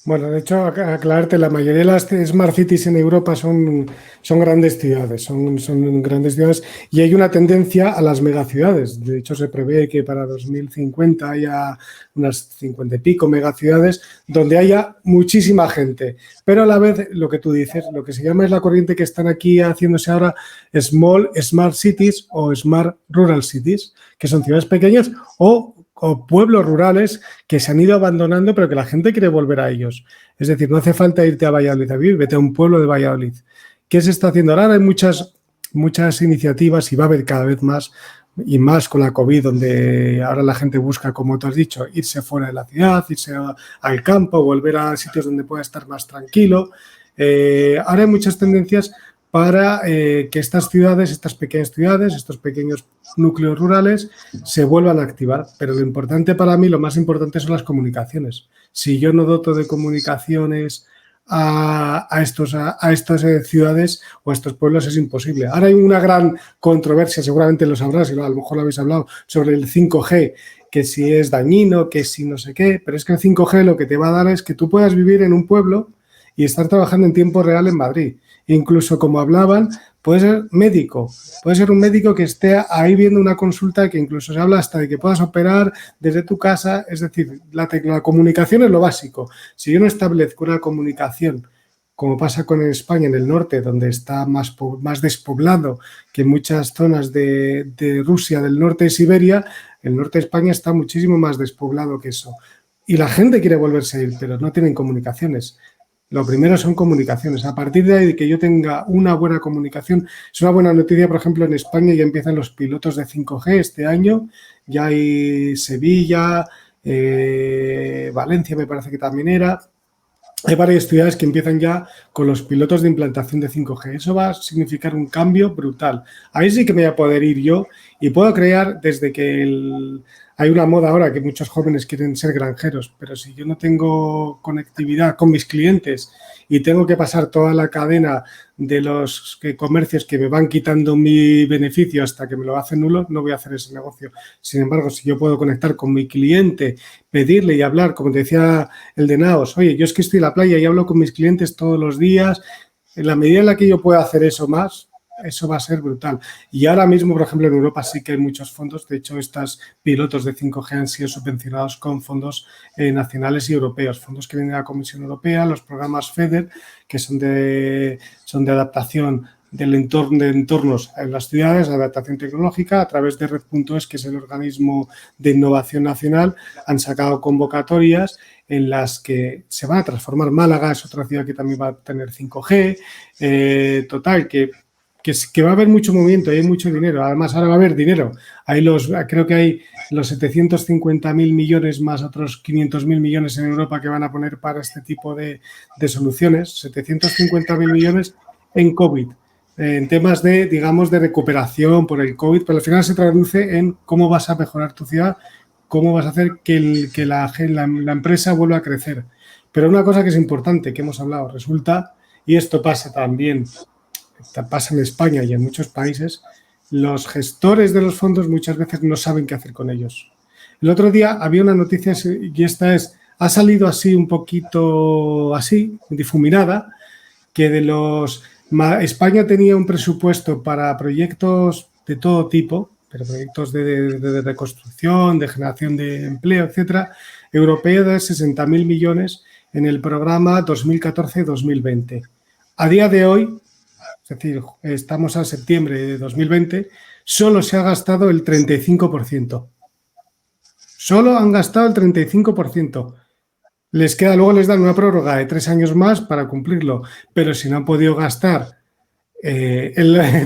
Bueno, de hecho, aclararte, la mayoría de las Smart Cities en Europa son grandes ciudades, son grandes ciudades y hay una tendencia a las megaciudades. De hecho, se prevé que para 2050 haya unas 50 y pico megaciudades donde haya muchísima gente. Pero a la vez, lo que tú dices, lo que se llama es la corriente que están aquí haciéndose ahora Smart Cities o Smart Rural Cities, que son ciudades pequeñas o pueblos rurales que se han ido abandonando, pero que la gente quiere volver a ellos. Es decir, no hace falta irte a Valladolid a vivir, vete a un pueblo de Valladolid. ¿Qué se está haciendo ahora? Hay muchas iniciativas y va a haber cada vez más y más con la COVID, donde ahora la gente busca, como tú has dicho, irse fuera de la ciudad, irse al campo, volver a sitios donde pueda estar más tranquilo. Ahora hay muchas tendencias para que estas ciudades, estas pequeñas ciudades, estos pequeños núcleos rurales se vuelvan a activar. Pero lo importante para mí, lo más importante son las comunicaciones. Si yo no doto de comunicaciones a estas ciudades o a estos pueblos, es imposible. Ahora hay una gran controversia, seguramente lo sabrás, y a lo mejor lo habéis hablado, sobre el 5G, que si es dañino, que si no sé qué, pero es que el 5G lo que te va a dar es que tú puedas vivir en un pueblo y estar trabajando en tiempo real en Madrid. Incluso, como hablaban, puede ser médico, puede ser un médico que esté ahí viendo una consulta, que incluso se habla hasta de que puedas operar desde tu casa. Es decir, la comunicación es lo básico. Si yo no establezco una comunicación, como pasa con España en el norte, donde está más despoblado que muchas zonas de Rusia, del norte de Siberia, el norte de España está muchísimo más despoblado que eso. Y la gente quiere volverse a ir, pero no tienen comunicaciones. Lo primero son comunicaciones. A partir de ahí, de que yo tenga una buena comunicación, es una buena noticia. Por ejemplo, en España ya empiezan los pilotos de 5G este año. Ya hay Sevilla, Valencia me parece que también era. Hay varias ciudades que empiezan ya con los pilotos de implantación de 5G. Eso va a significar un cambio brutal. Ahí sí que me voy a poder ir yo Y puedo crear desde que hay una moda ahora que muchos jóvenes quieren ser granjeros, pero si yo no tengo conectividad con mis clientes y tengo que pasar toda la cadena de los comercios que me van quitando mi beneficio hasta que me lo hacen nulo, no voy a hacer ese negocio. Sin embargo, si yo puedo conectar con mi cliente, pedirle y hablar, como te decía el de Naos, oye, yo es que estoy en la playa y hablo con mis clientes todos los días, en la medida en la que yo pueda hacer eso más, eso va a ser brutal. Y ahora mismo, por ejemplo, en Europa sí que hay muchos fondos. De hecho, estos pilotos de 5G han sido subvencionados con fondos nacionales y europeos. Fondos que vienen de la Comisión Europea, los programas FEDER, que son de adaptación del entorno de entornos en las ciudades, adaptación tecnológica, a través de Red.es, que es el organismo de innovación nacional, han sacado convocatorias en las que se van a transformar. Málaga es otra ciudad que también va a tener 5G. Total, que va a haber mucho movimiento y hay mucho dinero. Además, ahora va a haber dinero. Creo que hay los 750.000 millones más otros 500.000 millones en Europa que van a poner para este tipo de soluciones. 750.000 millones en COVID, en temas de, digamos, de recuperación por el COVID, pero al final se traduce en cómo vas a mejorar tu ciudad, cómo vas a hacer que la empresa vuelva a crecer. Pero una cosa que es importante, que hemos hablado, resulta, y esto pasa también, pasa en España y en muchos países, los gestores de los fondos muchas veces no saben qué hacer con ellos. El otro día había una noticia y esta ha salido así un poquito así, difuminada, que España tenía un presupuesto para proyectos de todo tipo, pero proyectos de reconstrucción, de generación de empleo, etcétera, europeo de 60.000 millones en el programa 2014-2020. A día de hoy, es decir, estamos a septiembre de 2020, solo se ha gastado el 35%. Solo han gastado el 35%. Luego les dan una prórroga de 3 años más para cumplirlo, pero si no han podido gastar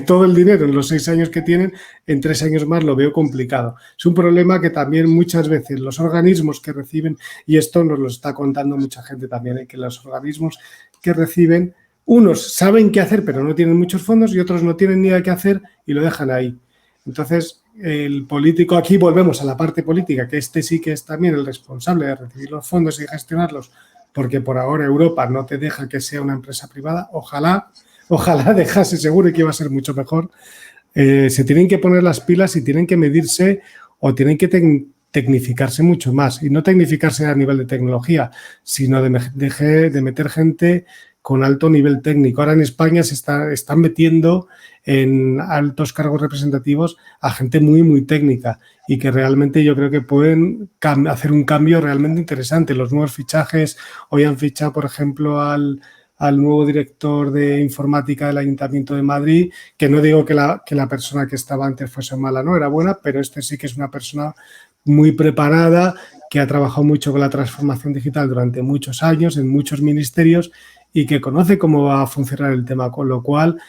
todo el dinero en los 6 años que tienen, en 3 años más lo veo complicado. Es un problema que también muchas veces los organismos que reciben, y esto nos lo está contando mucha gente también, que los organismos que reciben, unos saben qué hacer pero no tienen muchos fondos y otros no tienen ni idea qué hacer y lo dejan ahí. Entonces, el político, aquí volvemos a la parte política, que sí que es también el responsable de recibir los fondos y gestionarlos, porque por ahora Europa no te deja que sea una empresa privada. Ojalá dejase, seguro que iba a ser mucho mejor. Se tienen que poner las pilas y tienen que medirse o tienen que tecnificarse mucho más. Y no tecnificarse a nivel de tecnología, sino de meter gente con alto nivel técnico. Ahora en España se están metiendo en altos cargos representativos a gente muy, muy técnica y que realmente yo creo que pueden hacer un cambio realmente interesante. Los nuevos fichajes, hoy han fichado, por ejemplo, al nuevo director de informática del Ayuntamiento de Madrid, que no digo que la persona que estaba antes fuese mala, no, era buena, pero sí que es una persona muy preparada, que ha trabajado mucho con la transformación digital durante muchos años en muchos ministerios y que conoce cómo va a funcionar el tema, con lo cual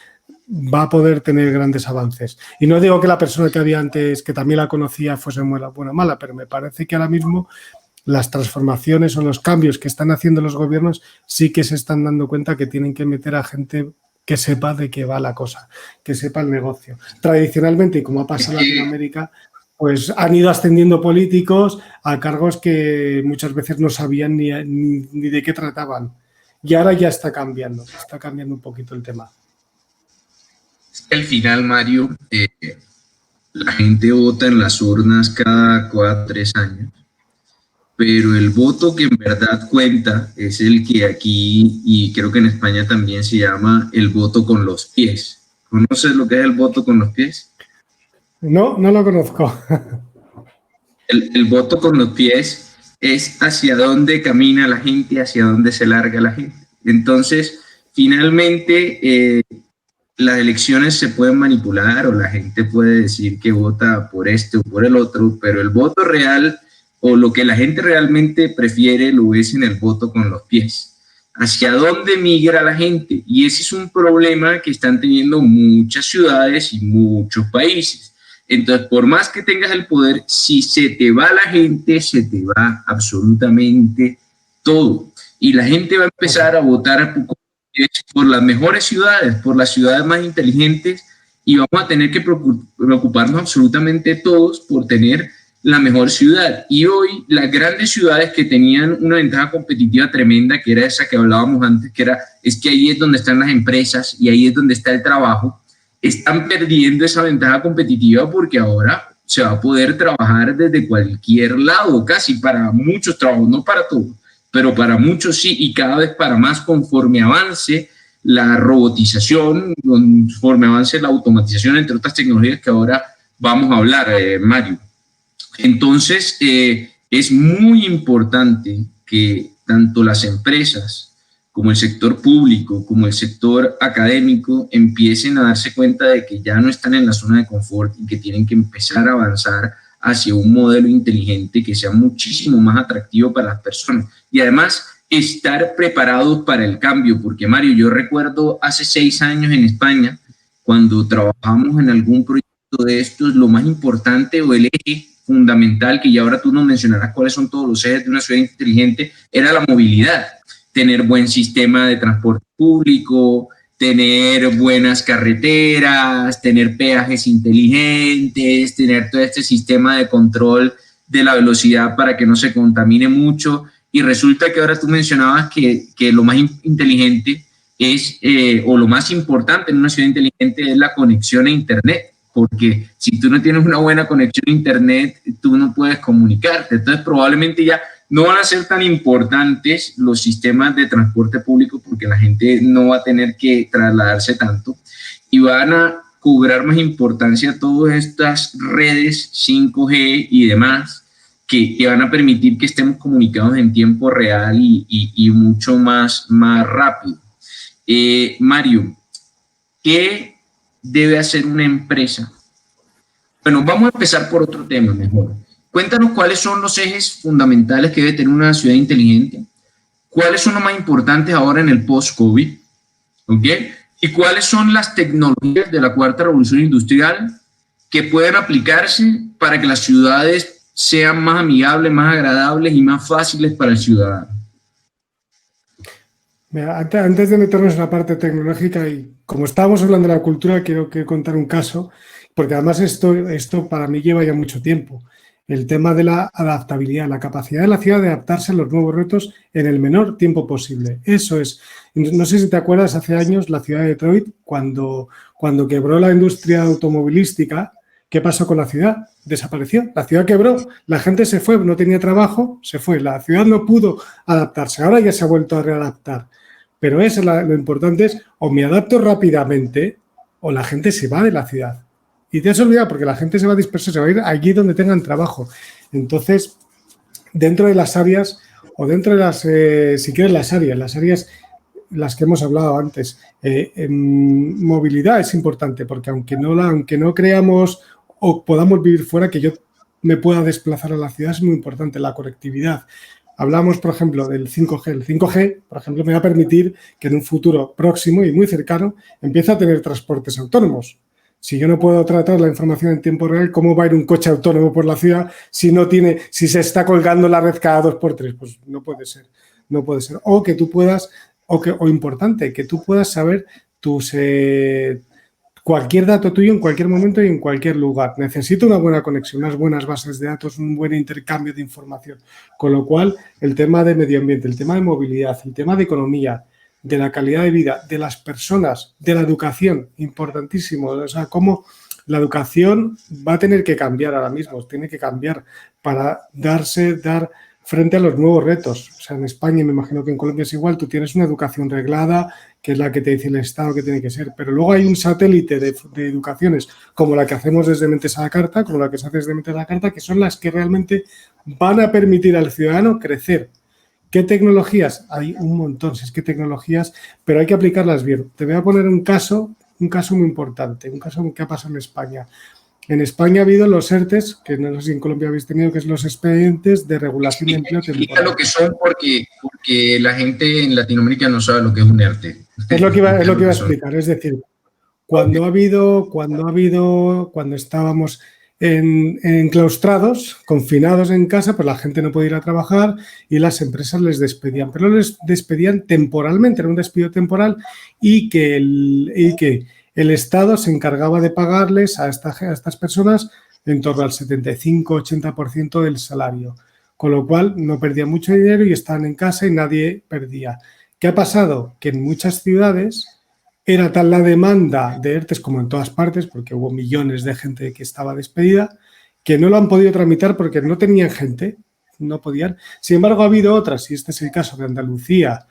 va a poder tener grandes avances. Y no digo que la persona que había antes, que también la conocía, fuese buena o mala, pero me parece que ahora mismo las transformaciones o los cambios que están haciendo los gobiernos sí que se están dando cuenta que tienen que meter a gente que sepa de qué va la cosa, que sepa el negocio. Tradicionalmente, y como ha pasado en Latinoamérica, pues han ido ascendiendo políticos a cargos que muchas veces no sabían ni de qué trataban. Y ahora ya está cambiando un poquito el tema. Al final, Mario, la gente vota en las urnas cada 4 o 3 años, pero el voto que en verdad cuenta es el que aquí, y creo que en España también se llama el voto con los pies. ¿Conoces lo que es el voto con los pies? No, no lo conozco. El voto con los pies es hacia dónde camina la gente, hacia dónde se larga la gente. Entonces, finalmente, las elecciones se pueden manipular o la gente puede decir que vota por este o por el otro, pero el voto real o lo que la gente realmente prefiere lo es en el voto con los pies. ¿Hacia dónde migra la gente? Y ese es un problema que están teniendo muchas ciudades y muchos países. Entonces, por más que tengas el poder, si se te va la gente, se te va absolutamente todo. Y la gente va a empezar a votar por las mejores ciudades, por las ciudades más inteligentes, y vamos a tener que preocuparnos absolutamente todos por tener la mejor ciudad. Y hoy las grandes ciudades que tenían una ventaja competitiva tremenda, que era esa que hablábamos antes, es que ahí es donde están las empresas y ahí es donde está el trabajo, están perdiendo esa ventaja competitiva porque ahora se va a poder trabajar desde cualquier lado, casi para muchos trabajos, no para todos, pero para muchos sí, y cada vez para más conforme avance la robotización, conforme avance la automatización, entre otras tecnologías que ahora vamos a hablar, Mario. Entonces, es muy importante que tanto las empresas como el sector público, como el sector académico, empiecen a darse cuenta de que ya no están en la zona de confort y que tienen que empezar a avanzar hacia un modelo inteligente que sea muchísimo más atractivo para las personas. Y además, estar preparados para el cambio, porque Mario, yo recuerdo hace 6 años en España, cuando trabajamos en algún proyecto de estos, lo más importante o el eje fundamental, que ya ahora tú nos mencionarás cuáles son todos los ejes de una ciudad inteligente, era la movilidad. Tener buen sistema de transporte público, tener buenas carreteras, tener peajes inteligentes, tener todo este sistema de control de la velocidad para que no se contamine mucho. Y resulta que ahora tú mencionabas que lo más inteligente es, o lo más importante en una ciudad inteligente es la conexión a Internet, porque si tú no tienes una buena conexión a Internet, tú no puedes comunicarte. Entonces probablemente ya no van a ser tan importantes los sistemas de transporte público porque la gente no va a tener que trasladarse tanto y van a cobrar más importancia todas estas redes 5G y demás que van a permitir que estemos comunicados en tiempo real y mucho más rápido. Mario, ¿qué debe hacer una empresa? Bueno, vamos a empezar por otro tema mejor. Cuéntanos cuáles son los ejes fundamentales que debe tener una ciudad inteligente, cuáles son los más importantes ahora en el post-COVID, ¿ok? Y cuáles son las tecnologías de la cuarta revolución industrial que pueden aplicarse para que las ciudades sean más amigables, más agradables y más fáciles para el ciudadano. Mira, antes de meternos en la parte tecnológica, y como estábamos hablando de la cultura, quiero contar un caso, porque además esto para mí lleva ya mucho tiempo. El tema de la adaptabilidad, la capacidad de la ciudad de adaptarse a los nuevos retos en el menor tiempo posible. Eso es. No sé si te acuerdas, hace años la ciudad de Detroit, cuando quebró la industria automovilística, ¿qué pasó con la ciudad? Desapareció. La ciudad quebró, la gente se fue, no tenía trabajo, se fue. La ciudad no pudo adaptarse. Ahora ya se ha vuelto a readaptar. Pero lo importante es, o me adapto rápidamente o la gente se va de la ciudad. Y te has olvidado porque la gente se va a dispersar, se va a ir allí donde tengan trabajo. Entonces, dentro de las áreas, o dentro de las, si quieres, las áreas las que hemos hablado antes, movilidad es importante porque aunque no creamos o podamos vivir fuera, que yo me pueda desplazar a la ciudad es muy importante, la conectividad. Hablamos, por ejemplo, del 5G. El 5G, por ejemplo, me va a permitir que en un futuro próximo y muy cercano empiece a tener transportes autónomos. Si yo no puedo tratar la información en tiempo real, ¿cómo va a ir un coche autónomo por la ciudad si se está colgando la red cada 2x3? Pues no puede ser, no puede ser. O que tú puedas, o importante, que tú puedas saber cualquier dato tuyo en cualquier momento y en cualquier lugar. Necesito una buena conexión, unas buenas bases de datos, un buen intercambio de información. Con lo cual, el tema de medio ambiente, el tema de movilidad, el tema de economía, de la calidad de vida, de las personas, de la educación, importantísimo. O sea, cómo la educación va a tener que cambiar ahora mismo, tiene que cambiar para dar frente a los nuevos retos. O sea, en España, me imagino que en Colombia es igual, tú tienes una educación reglada, que es la que te dice el Estado que tiene que ser, pero luego hay un satélite de educaciones como la que hacemos desde Mentes a la Carta, como la que se hace desde Mentes a la Carta, que son las que realmente van a permitir al ciudadano crecer. ¿Qué tecnologías? Hay un montón, si es que tecnologías, pero hay que aplicarlas bien. Te voy a poner un caso muy importante, un caso que ha pasado en España. En España ha habido los ERTEs, que no sé si en Colombia habéis tenido, que es los expedientes de regulación de empleo temporal. Explica lo que son porque la gente en Latinoamérica no sabe lo que es un ERTE. Es lo que iba a explicar, es decir, cuando estábamos enclaustrados, confinados en casa, pues la gente no podía ir a trabajar y las empresas les despedían, pero les despedían temporalmente, era un despido temporal y que el Estado se encargaba de pagarles a estas personas en torno al 75-80% del salario, con lo cual no perdían mucho dinero y estaban en casa y nadie perdía. ¿Qué ha pasado? Que en muchas ciudades era tal la demanda de ERTEs como en todas partes, porque hubo millones de gente que estaba despedida, que no lo han podido tramitar porque no tenían gente, no podían. Sin embargo, ha habido otras, y este es el caso de Andalucía,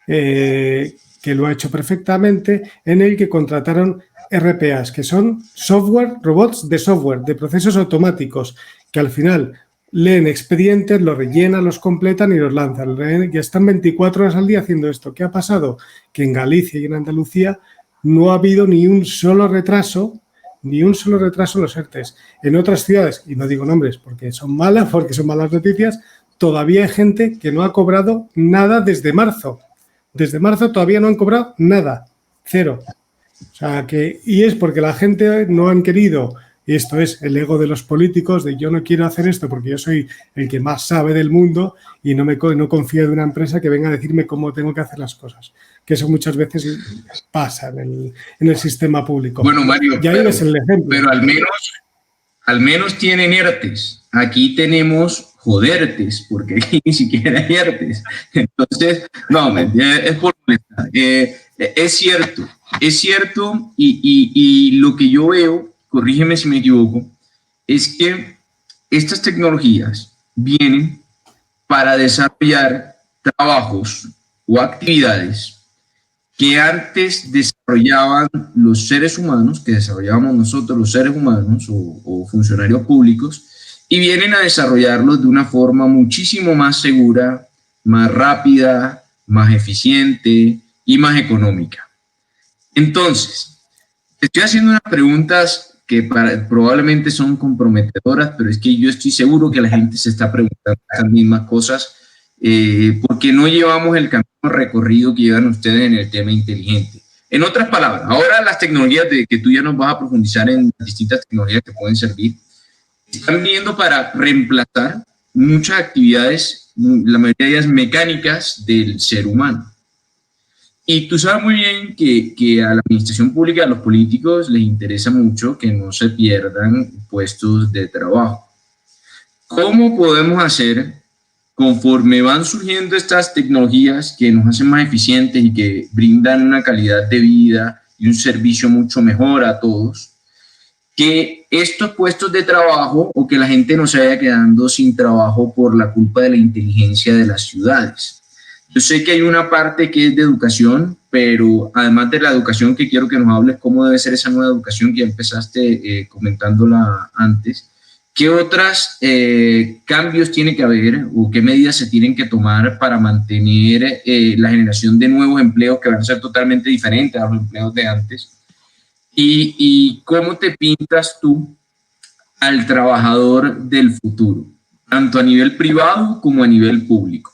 que lo ha hecho perfectamente, en el que contrataron RPAs, que son robots de software, de procesos automáticos, que al final leen expedientes, los rellenan, los completan y los lanzan. Ya están 24 horas al día haciendo esto. ¿Qué ha pasado? Que en Galicia y en Andalucía no ha habido ni un solo retraso en los ERTEs. En otras ciudades, y no digo nombres porque son malas noticias, todavía hay gente que no ha cobrado nada desde marzo. Desde marzo todavía no han cobrado nada, cero. O sea, y es porque la gente no han querido, y esto es el ego de los políticos, de yo no quiero hacer esto porque yo soy el que más sabe del mundo y no confío en una empresa que venga a decirme cómo tengo que hacer las cosas. Que eso muchas veces pasa en el sistema público. Bueno, Mario, y ahí ves el ejemplo. Pero al menos tienen ERTEs. Aquí tenemos jodertes, porque aquí ni siquiera hay ERTEs. Entonces, no, es por molestar. Es cierto, y lo que yo veo, corrígeme si me equivoco, es que estas tecnologías vienen para desarrollar trabajos o actividades que antes desarrollaban los seres humanos, que desarrollábamos nosotros los seres humanos o funcionarios públicos, y vienen a desarrollarlos de una forma muchísimo más segura, más rápida, más eficiente y más económica. Entonces, estoy haciendo unas preguntas que probablemente son comprometedoras, pero es que yo estoy seguro que la gente se está preguntando las mismas cosas porque no llevamos el camino recorrido que llevan ustedes en el tema inteligente. En otras palabras, ahora las tecnologías de que tú ya nos vas a profundizar en distintas tecnologías que pueden servir, están viniendo para reemplazar muchas actividades, la mayoría de ellas mecánicas del ser humano. Y tú sabes muy bien que a la administración pública, a los políticos, les interesa mucho que no se pierdan puestos de trabajo. ¿Cómo podemos hacer, conforme van surgiendo estas tecnologías que nos hacen más eficientes y que brindan una calidad de vida y un servicio mucho mejor a todos, que estos puestos de trabajo o que la gente no se vaya quedando sin trabajo por la culpa de la inteligencia de las ciudades? Yo sé que hay una parte que es de educación, pero además de la educación, que quiero que nos hables cómo debe ser esa nueva educación que ya empezaste comentándola antes. ¿Qué otros cambios tiene que haber o qué medidas se tienen que tomar para mantener la generación de nuevos empleos que van a ser totalmente diferentes a los empleos de antes? ¿Y cómo te pintas tú al trabajador del futuro, tanto a nivel privado como a nivel público?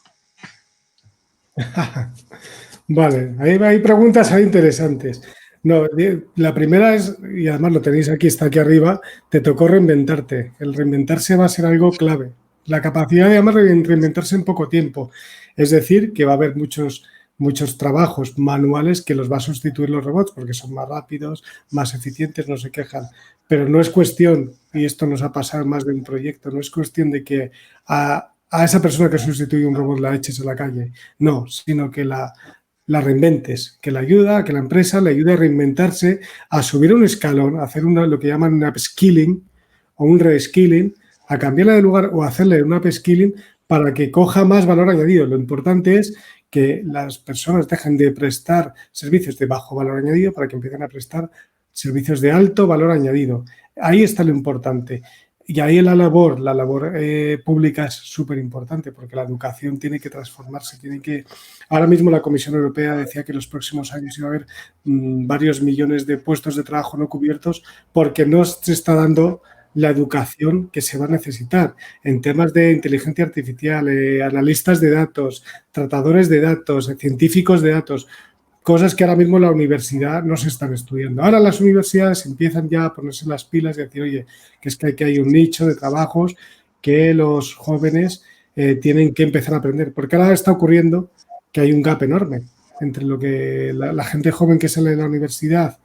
Vale, hay preguntas ahí interesantes. No, la primera es, y además lo tenéis aquí, está aquí arriba, te tocó reinventarte. El reinventarse va a ser algo clave. La capacidad de además reinventarse en poco tiempo. Es decir, que va a haber muchos trabajos manuales que los va a sustituir los robots porque son más rápidos, más eficientes, no se quejan. Pero no es cuestión, y esto nos ha pasado en más de un proyecto, no es cuestión de que a esa persona que sustituye un robot la eches a la calle. No, sino que la reinventes, que la ayuda, que la empresa le ayude a reinventarse, a subir un escalón, a hacer lo que llaman un upskilling o un reskilling, a cambiarle de lugar o hacerle un upskilling para que coja más valor añadido. Lo importante es que las personas dejen de prestar servicios de bajo valor añadido para que empiecen a prestar servicios de alto valor añadido. Ahí está lo importante. Y ahí la labor pública es súper importante porque la educación tiene que transformarse, Ahora mismo la Comisión Europea decía que en los próximos años iba a haber varios millones de puestos de trabajo no cubiertos porque no se está dando la educación que se va a necesitar en temas de inteligencia artificial, analistas de datos, tratadores de datos, científicos de datos. Cosas que ahora mismo en la universidad no se están estudiando. Ahora las universidades empiezan ya a ponerse las pilas y a decir, oye, que es que aquí hay un nicho de trabajos que los jóvenes tienen que empezar a aprender. Porque ahora está ocurriendo que hay un gap enorme entre lo que la gente joven que sale de la universidad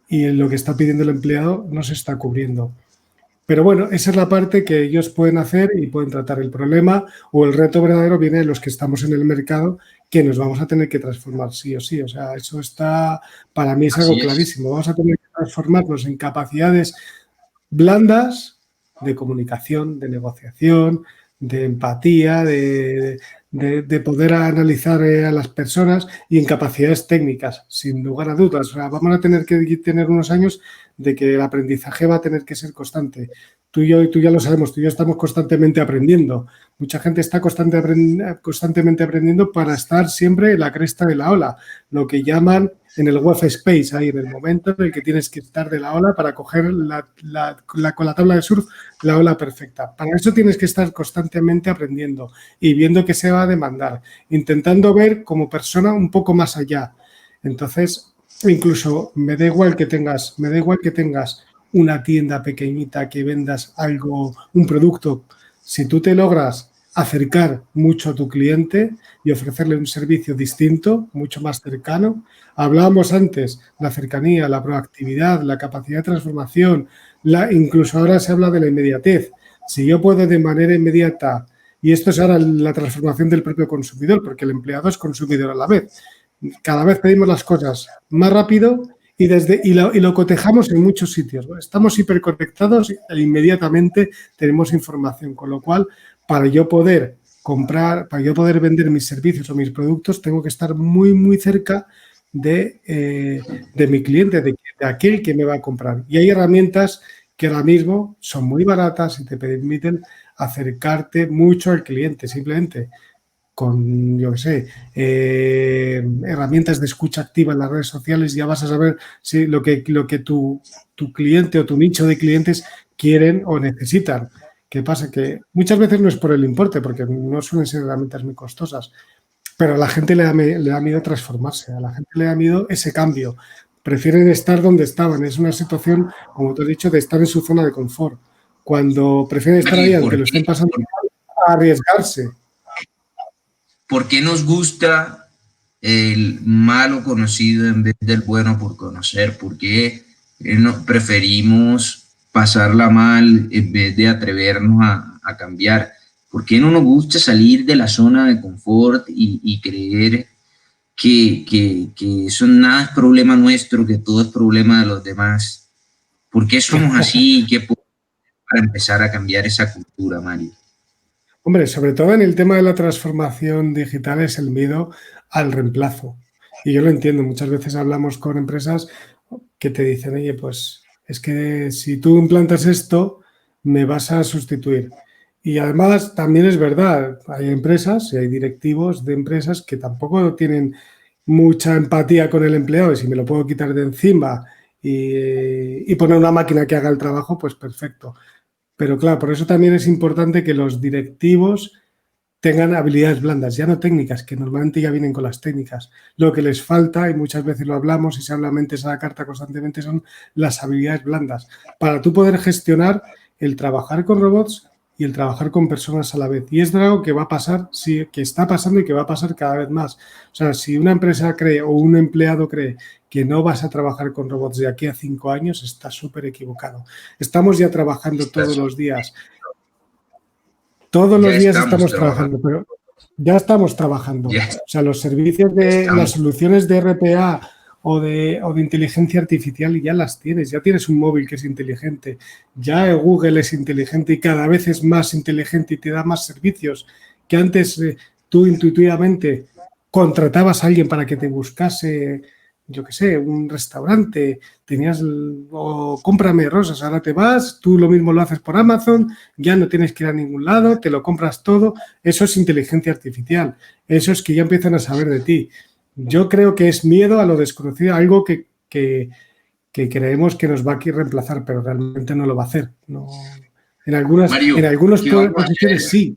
y lo que está pidiendo el empleado no se está cubriendo. Pero bueno, esa es la parte que ellos pueden hacer y pueden tratar. El problema o el reto verdadero viene de los que estamos en el mercado, que nos vamos a tener que transformar sí o sí. O sea, eso está, para mí es algo Así es. clarísimo. Vamos a tener que transformarnos en capacidades blandas de comunicación, de negociación, de empatía, de poder analizar a las personas y en capacidades técnicas, sin lugar a dudas. O sea, vamos a tener que tener unos años de que el aprendizaje va a tener que ser constante. Tú y yo, y tú ya lo sabemos, tú y yo estamos constantemente aprendiendo. Mucha gente está constantemente aprendiendo para estar siempre en la cresta de la ola, lo que llaman en el WF Space, ahí en el momento en el que tienes que estar de la ola para coger con la tabla de surf la ola perfecta. Para eso tienes que estar constantemente aprendiendo y viendo qué se va a demandar, intentando ver como persona un poco más allá. Entonces, incluso me da igual que tengas una tienda pequeñita que vendas algo, un producto, si tú te logras acercar mucho a tu cliente y ofrecerle un servicio distinto, mucho más cercano. Hablábamos antes, la cercanía, la proactividad, la capacidad de transformación, incluso ahora se habla de la inmediatez. Si yo puedo de manera inmediata, y esto es ahora la transformación del propio consumidor, porque el empleado es consumidor a la vez. Cada vez pedimos las cosas más rápido y lo cotejamos en muchos sitios, ¿no? Estamos hiperconectados e inmediatamente tenemos información, con lo cual, para yo poder comprar, para yo poder vender mis servicios o mis productos, tengo que estar muy, muy cerca de mi cliente, de aquel que me va a comprar. Y hay herramientas que ahora mismo son muy baratas y te permiten acercarte mucho al cliente, simplemente con, yo qué sé, herramientas de escucha activa en las redes sociales, ya vas a saber si lo que tu cliente o tu nicho de clientes quieren o necesitan. ¿Qué pasa? Que muchas veces no es por el importe, porque no suelen ser herramientas muy costosas, pero a la gente le da miedo transformarse, a la gente le da miedo ese cambio. Prefieren estar donde estaban. Es una situación, como te he dicho, de estar en su zona de confort. Cuando prefieren estar ahí, Mario, aunque lo estén pasando, a arriesgarse. ¿Por qué nos gusta el malo conocido en vez del bueno por conocer? ¿Por qué preferimos pasarla mal en vez de atrevernos a cambiar? ¿Por qué no nos gusta salir de la zona de confort y creer que eso nada es problema nuestro, que todo es problema de los demás? ¿Por qué somos así? ¿Qué podemos hacer para empezar a cambiar esa cultura, Mario? Hombre, sobre todo en el tema de la transformación digital es el miedo al reemplazo. Y yo lo entiendo, muchas veces hablamos con empresas que te dicen, oye, pues es que si tú implantas esto, me vas a sustituir. Y además también es verdad, hay empresas y hay directivos de empresas que tampoco tienen mucha empatía con el empleado y si me lo puedo quitar de encima y poner una máquina que haga el trabajo, pues perfecto. Pero claro, por eso también es importante que los directivos tengan habilidades blandas, ya no técnicas, que normalmente ya vienen con las técnicas. Lo que les falta, y muchas veces lo hablamos y se habla mentes a la carta constantemente, son las habilidades blandas. Para tú poder gestionar el trabajar con robots y el trabajar con personas a la vez. Y es algo que va a pasar, sí, que está pasando y que va a pasar cada vez más. O sea, si una empresa cree o un empleado cree que no vas a trabajar con robots de aquí a 5 años, está súper equivocado. Estamos ya trabajando todos los días. Todos Ya los días estamos estamos trabajando. trabajando, pero ya estamos trabajando. O Ya sea, los servicios las estamos. soluciones de RPA o de inteligencia artificial ya las tienes. Ya tienes un móvil que es inteligente. Ya Google es inteligente y cada vez es más inteligente y te da más servicios que antes tú intuitivamente contratabas a alguien para que te buscase, yo qué sé, un restaurante, o cómprame rosas, ahora te vas, tú lo mismo lo haces por Amazon, ya no tienes que ir a ningún lado, te lo compras todo. Eso es inteligencia artificial. Eso es que ya empiezan a saber de ti. Yo creo que es miedo a lo desconocido, algo que creemos que nos va a reemplazar, pero realmente no lo va a hacer. No. En Mario, algunas ¿qué vamos a posiciones hacer? sí.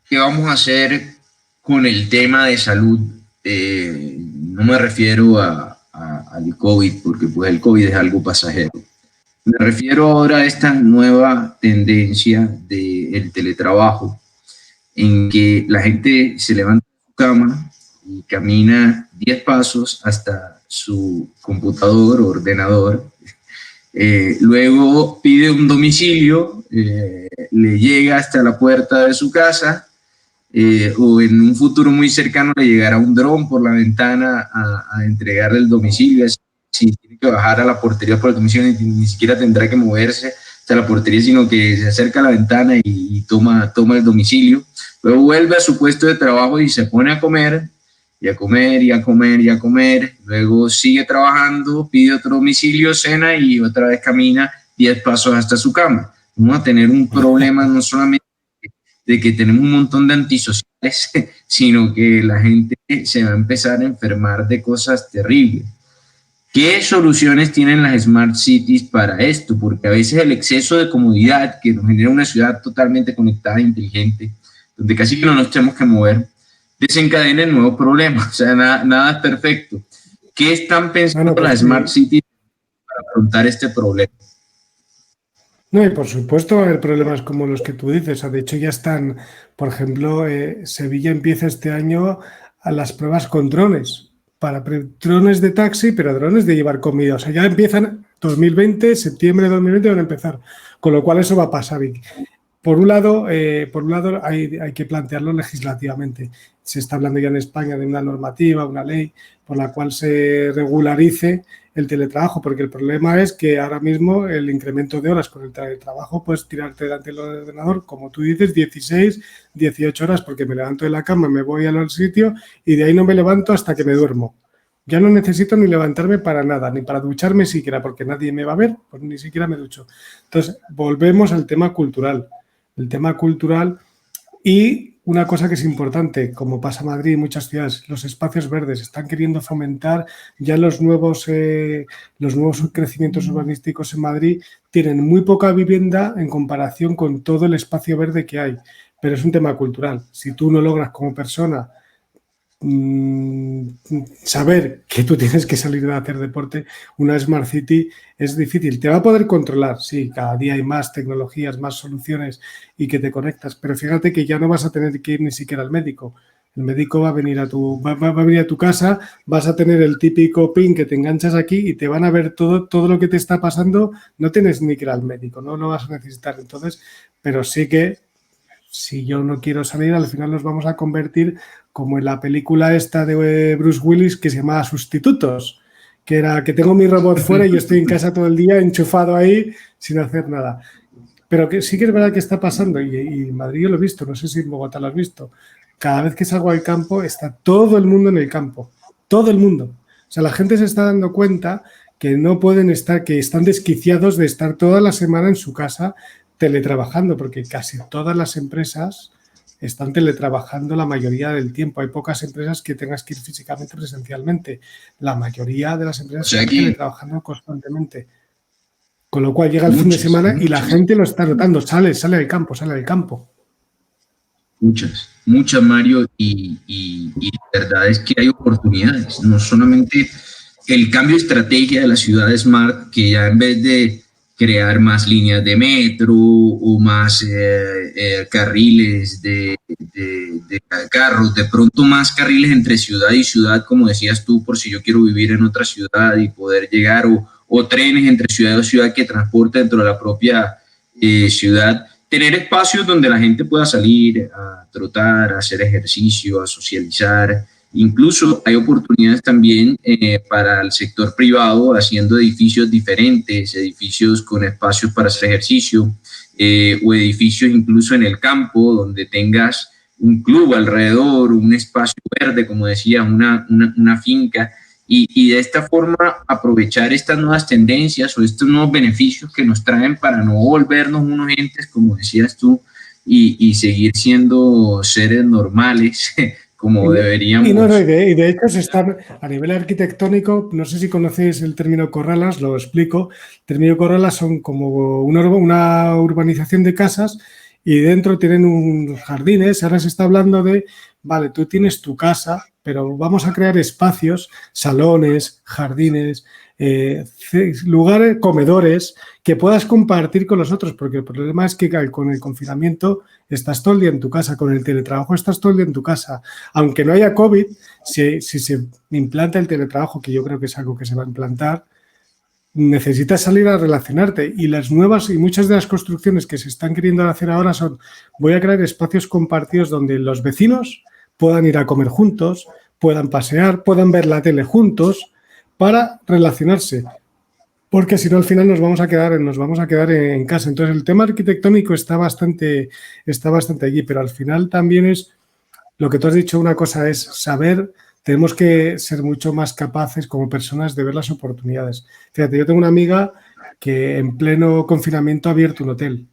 ¿Qué vamos a hacer con el tema de salud? No me refiero al COVID, porque pues el COVID es algo pasajero. Me refiero ahora a esta nueva tendencia del teletrabajo, en que la gente se levanta de su cama y camina 10 pasos hasta su computador o ordenador. Luego pide un domicilio, le llega hasta la puerta de su casa, o en un futuro muy cercano le llegará un dron por la ventana a entregarle el domicilio. Si tiene que bajar a la portería por el domicilio, ni siquiera tendrá que moverse hasta la portería, sino que se acerca a la ventana y toma el domicilio. Luego vuelve a su puesto de trabajo y se pone a comer, y a comer, y a comer, y a comer. Luego sigue trabajando, pide otro domicilio, cena y otra vez camina 10 pasos hasta su cama. Vamos a tener un problema no solamente de que tenemos un montón de antisociales, sino que la gente se va a empezar a enfermar de cosas terribles. ¿Qué soluciones tienen las Smart Cities para esto? Porque a veces el exceso de comodidad que nos genera una ciudad totalmente conectada e inteligente, donde casi que no nos tenemos que mover, desencadena nuevos problemas. O sea, nada es perfecto. ¿Qué están pensando las Smart Cities para afrontar este problema? No, y por supuesto va a haber problemas como los que tú dices. De hecho, ya están, por ejemplo, Sevilla empieza este año a las pruebas con drones, para drones de taxi, pero drones de llevar comida. O sea, ya empiezan 2020, septiembre de 2020 van a empezar, con lo cual eso va a pasar. Y por un lado hay que plantearlo legislativamente. Se está hablando ya en España de una normativa, una ley, por la cual se regularice el teletrabajo, porque el problema es que ahora mismo el incremento de horas con el teletrabajo, puedes tirarte delante del ordenador, como tú dices, 16, 18 horas, porque me levanto de la cama, me voy al sitio y de ahí no me levanto hasta que me duermo. Ya no necesito ni levantarme para nada, ni para ducharme siquiera, porque nadie me va a ver, pues ni siquiera me ducho. Entonces, volvemos al tema cultural. El tema cultural y una cosa que es importante, como pasa en Madrid y muchas ciudades, los espacios verdes están queriendo fomentar ya los nuevos crecimientos urbanísticos en Madrid tienen muy poca vivienda en comparación con todo el espacio verde que hay, pero es un tema cultural. Si tú no logras como persona saber que tú tienes que salir a hacer deporte, una Smart City es difícil. Te va a poder controlar, sí, cada día hay más tecnologías, más soluciones y que te conectas, pero fíjate que ya no vas a tener que ir ni siquiera al médico. El médico va a venir a tu casa, vas a tener el típico pin que te enganchas aquí y te van a ver todo lo que te está pasando. No tienes ni que ir al médico, no lo vas a necesitar. Entonces, pero sí que si yo no quiero salir, al final nos vamos a convertir como en la película esta de Bruce Willis que se llamaba Sustitutos, que era que tengo mi robot fuera y yo estoy en casa todo el día enchufado ahí sin hacer nada. Pero que sí que es verdad que está pasando y en Madrid yo lo he visto, no sé si en Bogotá lo has visto. Cada vez que salgo al campo está todo el mundo en el campo, todo el mundo. O sea, la gente se está dando cuenta que no pueden estar, que están desquiciados de estar toda la semana en su casa teletrabajando, porque casi todas las empresas están teletrabajando la mayoría del tiempo. Hay pocas empresas que tengas que ir físicamente presencialmente. La mayoría de las empresas están teletrabajando constantemente. Con lo cual llega el fin de semana y la gente lo está notando. Sale al campo. Muchas, Mario, y la verdad es que hay oportunidades. No solamente el cambio de estrategia de la ciudad Smart, que ya en vez de crear más líneas de metro o más carriles de carros, de pronto más carriles entre ciudad y ciudad, como decías tú, por si yo quiero vivir en otra ciudad y poder llegar, o trenes entre ciudad y ciudad que transporte dentro de la propia ciudad, tener espacios donde la gente pueda salir a trotar, a hacer ejercicio, a socializar. Incluso hay oportunidades también para el sector privado haciendo edificios diferentes, edificios con espacios para hacer ejercicio o edificios incluso en el campo donde tengas un club alrededor, un espacio verde, como decía, una finca y de esta forma aprovechar estas nuevas tendencias o estos nuevos beneficios que nos traen para no volvernos unos entes, como decías tú, y seguir siendo seres normales como deberíamos. Y de hecho se están, a nivel arquitectónico, no sé si conocéis el término corralas, lo explico. El término corralas son como una urbanización de casas y dentro tienen unos jardines. Ahora se está hablando de, vale, tú tienes tu casa, pero vamos a crear espacios, salones, jardines, lugares, comedores, que puedas compartir con los otros, porque el problema es que con el confinamiento estás todo el día en tu casa, con el teletrabajo estás todo el día en tu casa. Aunque no haya COVID, si se implanta el teletrabajo, que yo creo que es algo que se va a implantar, necesitas salir a relacionarte, y las nuevas y muchas de las construcciones que se están queriendo hacer ahora son: voy a crear espacios compartidos donde los vecinos puedan ir a comer juntos, puedan pasear, puedan ver la tele juntos para relacionarse, porque si no al final nos vamos a quedar en casa. Entonces el tema arquitectónico está bastante allí, pero al final también es lo que tú has dicho. Una cosa es saber. Tenemos que ser mucho más capaces como personas de ver las oportunidades. Fíjate, yo tengo una amiga que en pleno confinamiento ha abierto un hotel.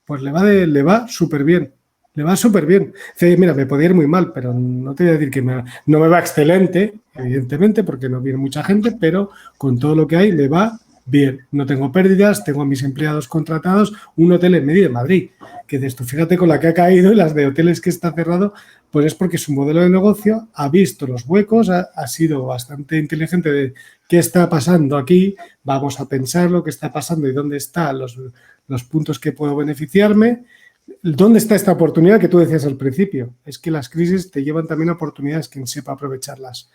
Pues le va súper bien. Le va súper bien. Dice: mira, me podía ir muy mal, pero no te voy a decir que no me va excelente, evidentemente, porque no viene mucha gente, pero con todo lo que hay me va bien. No tengo pérdidas, tengo a mis empleados contratados, un hotel en medio de Madrid. Que de esto, fíjate con la que ha caído y las de hoteles que está cerrado, pues es porque su modelo de negocio ha visto los huecos, ha sido bastante inteligente de qué está pasando aquí, vamos a pensar lo que está pasando y dónde están los puntos que puedo beneficiarme. ¿Dónde está esta oportunidad que tú decías al principio? Es que las crisis te llevan también a oportunidades, quien sepa aprovecharlas.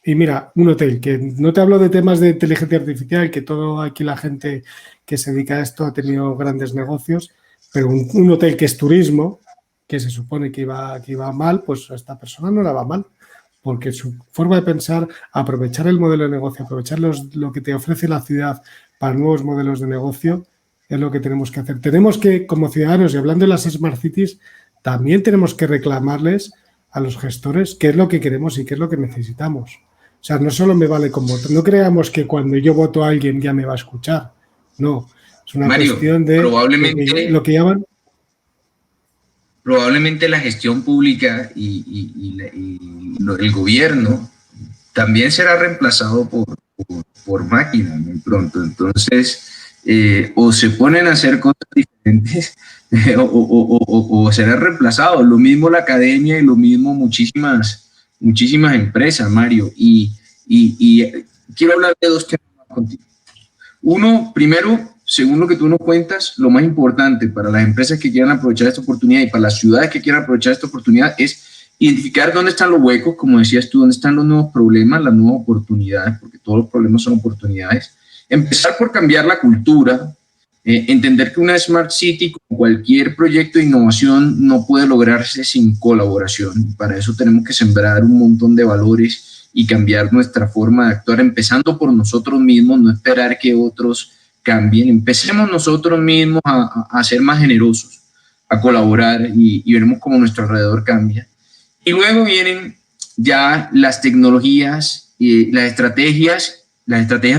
Y mira, un hotel, que no te hablo de temas de inteligencia artificial, que todo aquí la gente que se dedica a esto ha tenido grandes negocios, pero un hotel que es turismo, que se supone que iba mal, pues a esta persona no la va mal, porque su forma de pensar, aprovechar el modelo de negocio, aprovechar lo que te ofrece la ciudad para nuevos modelos de negocio, es lo que tenemos que hacer. Tenemos que, como ciudadanos, y hablando de las Smart Cities, también tenemos que reclamarles a los gestores qué es lo que queremos y qué es lo que necesitamos. O sea, no solo me vale con voto. No creamos que cuando yo voto a alguien ya me va a escuchar. No, es una Mario, cuestión de lo que llaman... Probablemente la gestión pública y el gobierno también será reemplazado por máquinas muy pronto. Entonces, o se ponen a hacer cosas diferentes o será reemplazado. Lo mismo la academia y lo mismo muchísimas empresas, Mario. Y quiero hablar de dos temas contigo. Uno, primero, según lo que tú nos cuentas, lo más importante para las empresas que quieran aprovechar esta oportunidad y para las ciudades que quieran aprovechar esta oportunidad es identificar dónde están los huecos, como decías tú, dónde están los nuevos problemas, las nuevas oportunidades, porque todos los problemas son oportunidades. Empezar por cambiar la cultura, entender que una Smart City, como cualquier proyecto de innovación, no puede lograrse sin colaboración. Para eso tenemos que sembrar un montón de valores y cambiar nuestra forma de actuar, empezando por nosotros mismos, no esperar que otros cambien. Empecemos nosotros mismos a ser más generosos, a colaborar y veremos cómo nuestro alrededor cambia. Y luego vienen ya las tecnologías, las estrategias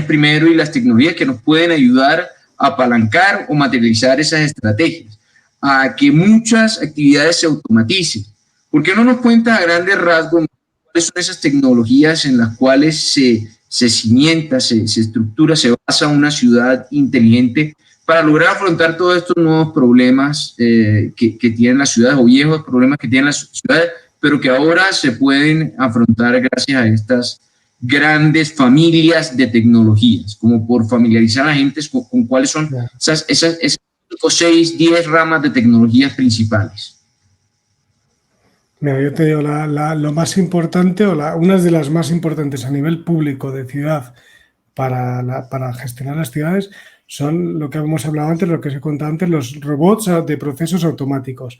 primero y las tecnologías que nos pueden ayudar a apalancar o materializar esas estrategias, a que muchas actividades se automaticen. ¿Por qué no nos cuentas a grandes rasgos cuáles son esas tecnologías en las cuales se cimienta, se estructura, se basa una ciudad inteligente para lograr afrontar todos estos nuevos problemas que tienen las ciudades, o viejos problemas que tienen las ciudades, pero que ahora se pueden afrontar gracias a estas grandes familias de tecnologías, como por familiarizar a la gente con cuáles son esas 5, 6, 10 ramas de tecnologías principales? Mira, yo te digo, lo más importante, una de las más importantes a nivel público de ciudad para gestionar las ciudades, son lo que hemos hablado antes, lo que os he contado antes, los robots de procesos automáticos.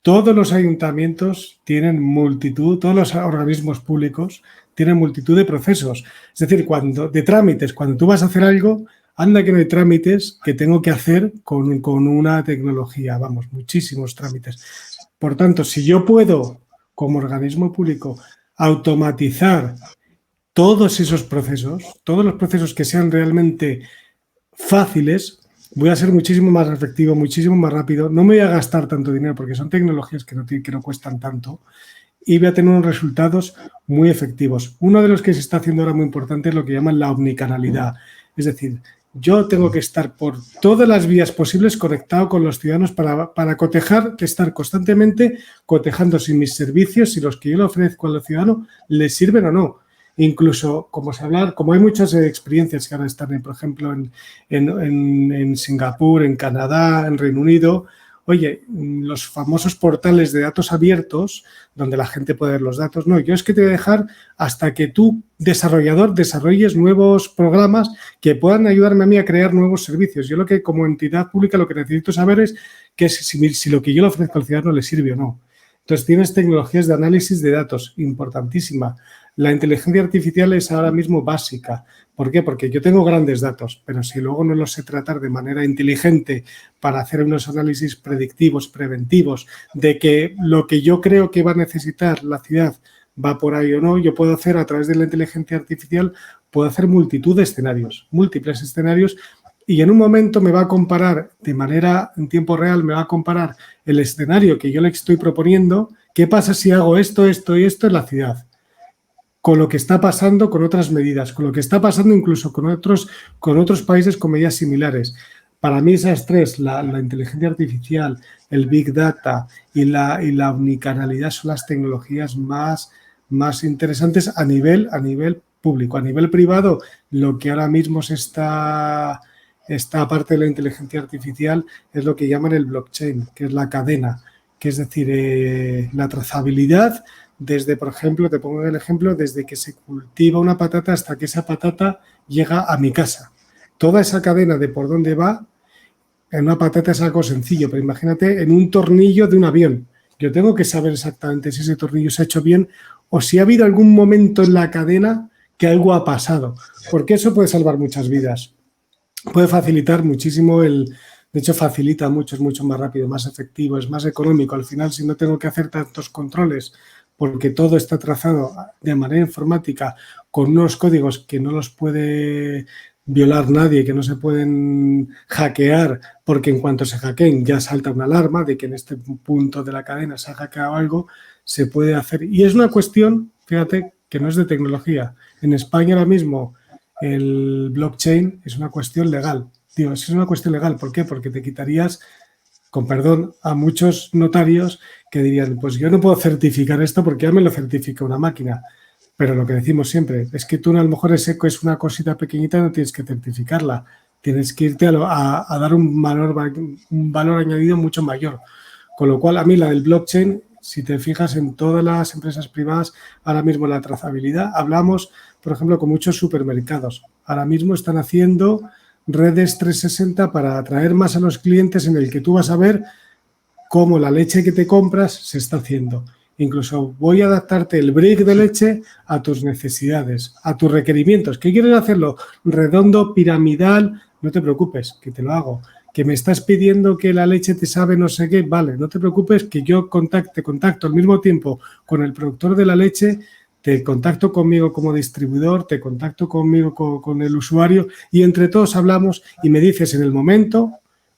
Todos los ayuntamientos tienen multitud, todos los organismos públicos tienen multitud de procesos. Es decir, de trámites, cuando tú vas a hacer algo, anda que no hay trámites que tengo que hacer con una tecnología, vamos, muchísimos trámites. Por tanto, si yo puedo, como organismo público, automatizar todos esos procesos, todos los procesos que sean realmente fáciles, voy a ser muchísimo más efectivo, muchísimo más rápido, no me voy a gastar tanto dinero porque son tecnologías que no cuestan tanto y voy a tener unos resultados muy efectivos. Uno de los que se está haciendo ahora muy importante es lo que llaman la omnicanalidad, es decir, Yo tengo que estar por todas las vías posibles conectado con los ciudadanos para cotejar, estar constantemente cotejando si mis servicios, si los que yo le ofrezco al ciudadano les sirven o no. Incluso, como hay muchas experiencias que ahora están, por ejemplo, en Singapur, en Canadá, en Reino Unido. Oye, los famosos portales de datos abiertos, donde la gente puede ver los datos. No, yo es que te voy a dejar hasta que tú, desarrollador, desarrolles nuevos programas que puedan ayudarme a mí a crear nuevos servicios. Yo como entidad pública lo que necesito saber es que si lo que yo le ofrezco al ciudadano le sirve o no. Entonces tienes tecnologías de análisis de datos, importantísima. La inteligencia artificial es ahora mismo básica. ¿Por qué? Porque yo tengo grandes datos, pero si luego no los sé tratar de manera inteligente para hacer unos análisis predictivos, preventivos, de que lo que yo creo que va a necesitar la ciudad va por ahí o no, yo puedo hacer a través de la inteligencia artificial, puedo hacer multitud de escenarios, múltiples escenarios, y en un momento me va a comparar de manera en tiempo real, me va a comparar el escenario que yo le estoy proponiendo, qué pasa si hago esto, esto y esto en la ciudad, con lo que está pasando con otras medidas, con lo que está pasando incluso con otros países con medidas similares. Para mí esas tres, la inteligencia artificial, el Big Data y la omnicanalidad son las tecnologías más interesantes a nivel público. A nivel privado, lo que ahora mismo esta parte de la inteligencia artificial es lo que llaman el blockchain, que es la cadena, que es decir, la trazabilidad desde, por ejemplo, te pongo el ejemplo, desde que se cultiva una patata hasta que esa patata llega a mi casa. Toda esa cadena de por dónde va, en una patata es algo sencillo, pero imagínate en un tornillo de un avión. Yo tengo que saber exactamente si ese tornillo se ha hecho bien o si ha habido algún momento en la cadena que algo ha pasado, porque eso puede salvar muchas vidas. Puede facilitar muchísimo de hecho facilita mucho, es mucho más rápido, más efectivo, es más económico. Al final, si no tengo que hacer tantos controles, porque todo está trazado de manera informática con unos códigos que no los puede violar nadie, que no se pueden hackear, porque en cuanto se hackeen ya salta una alarma de que en este punto de la cadena se ha hackeado algo, se puede hacer. Y es una cuestión, fíjate, que no es de tecnología. En España ahora mismo el blockchain es una cuestión legal. Digo, es una cuestión legal. ¿Por qué? Porque te quitarías, con perdón, a muchos notarios que dirían, pues yo no puedo certificar esto porque ya me lo certifica una máquina. Pero lo que decimos siempre es que tú a lo mejor es una cosita pequeñita, no tienes que certificarla. Tienes que irte a dar un valor añadido mucho mayor. Con lo cual, a mí la del blockchain, si te fijas en todas las empresas privadas, ahora mismo la trazabilidad, hablamos, por ejemplo, con muchos supermercados. Ahora mismo están haciendo redes 360 para atraer más a los clientes en el que tú vas a ver cómo la leche que te compras se está haciendo. Incluso voy a adaptarte el brick de leche a tus necesidades, a tus requerimientos. ¿Qué quieres hacerlo? Redondo, piramidal, no te preocupes, que te lo hago. Que me estás pidiendo que la leche te sabe no sé qué, vale, no te preocupes, que yo te contacto al mismo tiempo con el productor de la leche, te contacto conmigo como distribuidor, te contacto conmigo con el usuario y entre todos hablamos y me dices en el momento,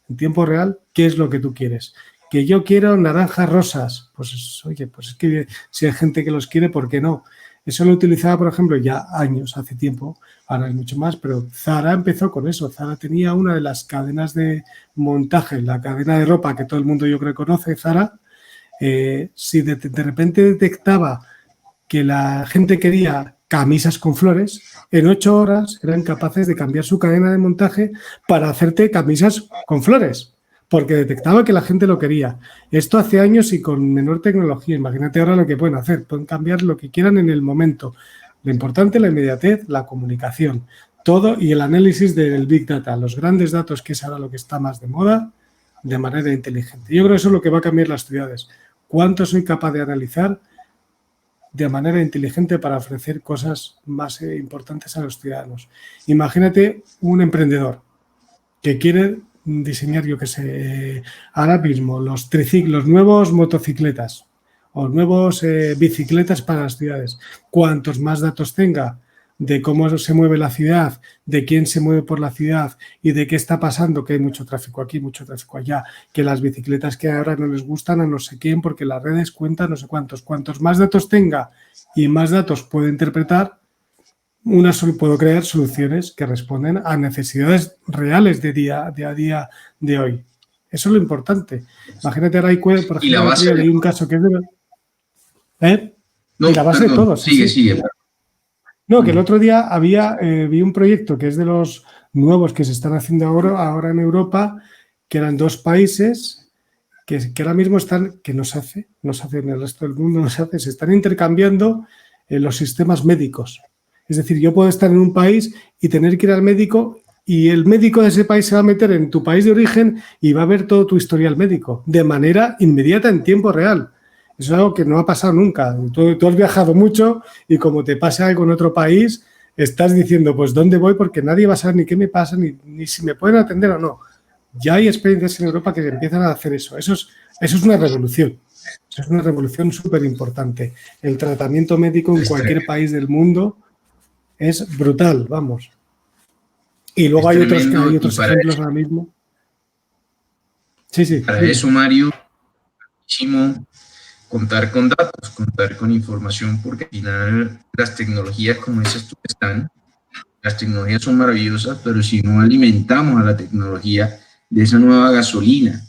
en tiempo real, qué es lo que tú quieres. Que yo quiero naranjas rosas, pues oye, pues es que si hay gente que los quiere, ¿por qué no? Eso lo utilizaba, por ejemplo, ya años, hace tiempo, ahora hay mucho más, pero Zara empezó con eso. Zara tenía una de las cadenas de montaje, la cadena de ropa que todo el mundo yo creo que conoce, Zara. Si de repente detectaba que la gente quería camisas con flores, en 8 horas eran capaces de cambiar su cadena de montaje para hacerte camisas con flores, porque detectaba que la gente lo quería. Esto hace años y con menor tecnología. Imagínate ahora lo que pueden hacer. Pueden cambiar lo que quieran en el momento. Lo importante es la inmediatez, la comunicación, todo y el análisis del Big Data, los grandes datos, que es ahora lo que está más de moda, de manera inteligente. Yo creo que eso es lo que va a cambiar las ciudades. ¿Cuánto soy capaz de analizar de manera inteligente para ofrecer cosas más importantes a los ciudadanos? Imagínate un emprendedor que quiere diseñar, yo que sé, ahora mismo los nuevos motocicletas o nuevos bicicletas para las ciudades. Cuantos más datos tenga de cómo se mueve la ciudad, de quién se mueve por la ciudad y de qué está pasando, que hay mucho tráfico aquí, mucho tráfico allá, que las bicicletas que ahora no les gustan a no sé quién porque las redes cuentan no sé cuántos. Cuantos más datos tenga y más datos puede interpretar, puedo crear soluciones que responden a necesidades reales de día a día de hoy. Eso es lo importante. Imagínate, ahora por ejemplo, el otro día leí un caso que es de... No, y la base de todo. Sigue. No, que el otro día vi un proyecto que es de los nuevos que se están haciendo ahora en Europa, que eran 2 países que ahora mismo están, que no se hace en el resto del mundo, se están intercambiando los sistemas médicos. Es decir, yo puedo estar en un país y tener que ir al médico y el médico de ese país se va a meter en tu país de origen y va a ver todo tu historial médico de manera inmediata en tiempo real. Eso es algo que no ha pasado nunca. Tú has viajado mucho y como te pasa algo en otro país, estás diciendo, pues, ¿dónde voy? Porque nadie va a saber ni qué me pasa, ni si me pueden atender o no. Ya hay experiencias en Europa que empiezan a hacer eso. Eso es una revolución. Eso es una revolución súper importante. El tratamiento médico en cualquier país del mundo es brutal, vamos. Y luego hay otros ejemplos ahora mismo. Sí. Para eso, Mario, muchísimo contar con datos, contar con información, porque al final las tecnologías, como dices tú, las tecnologías son maravillosas, pero si no alimentamos a la tecnología de esa nueva gasolina,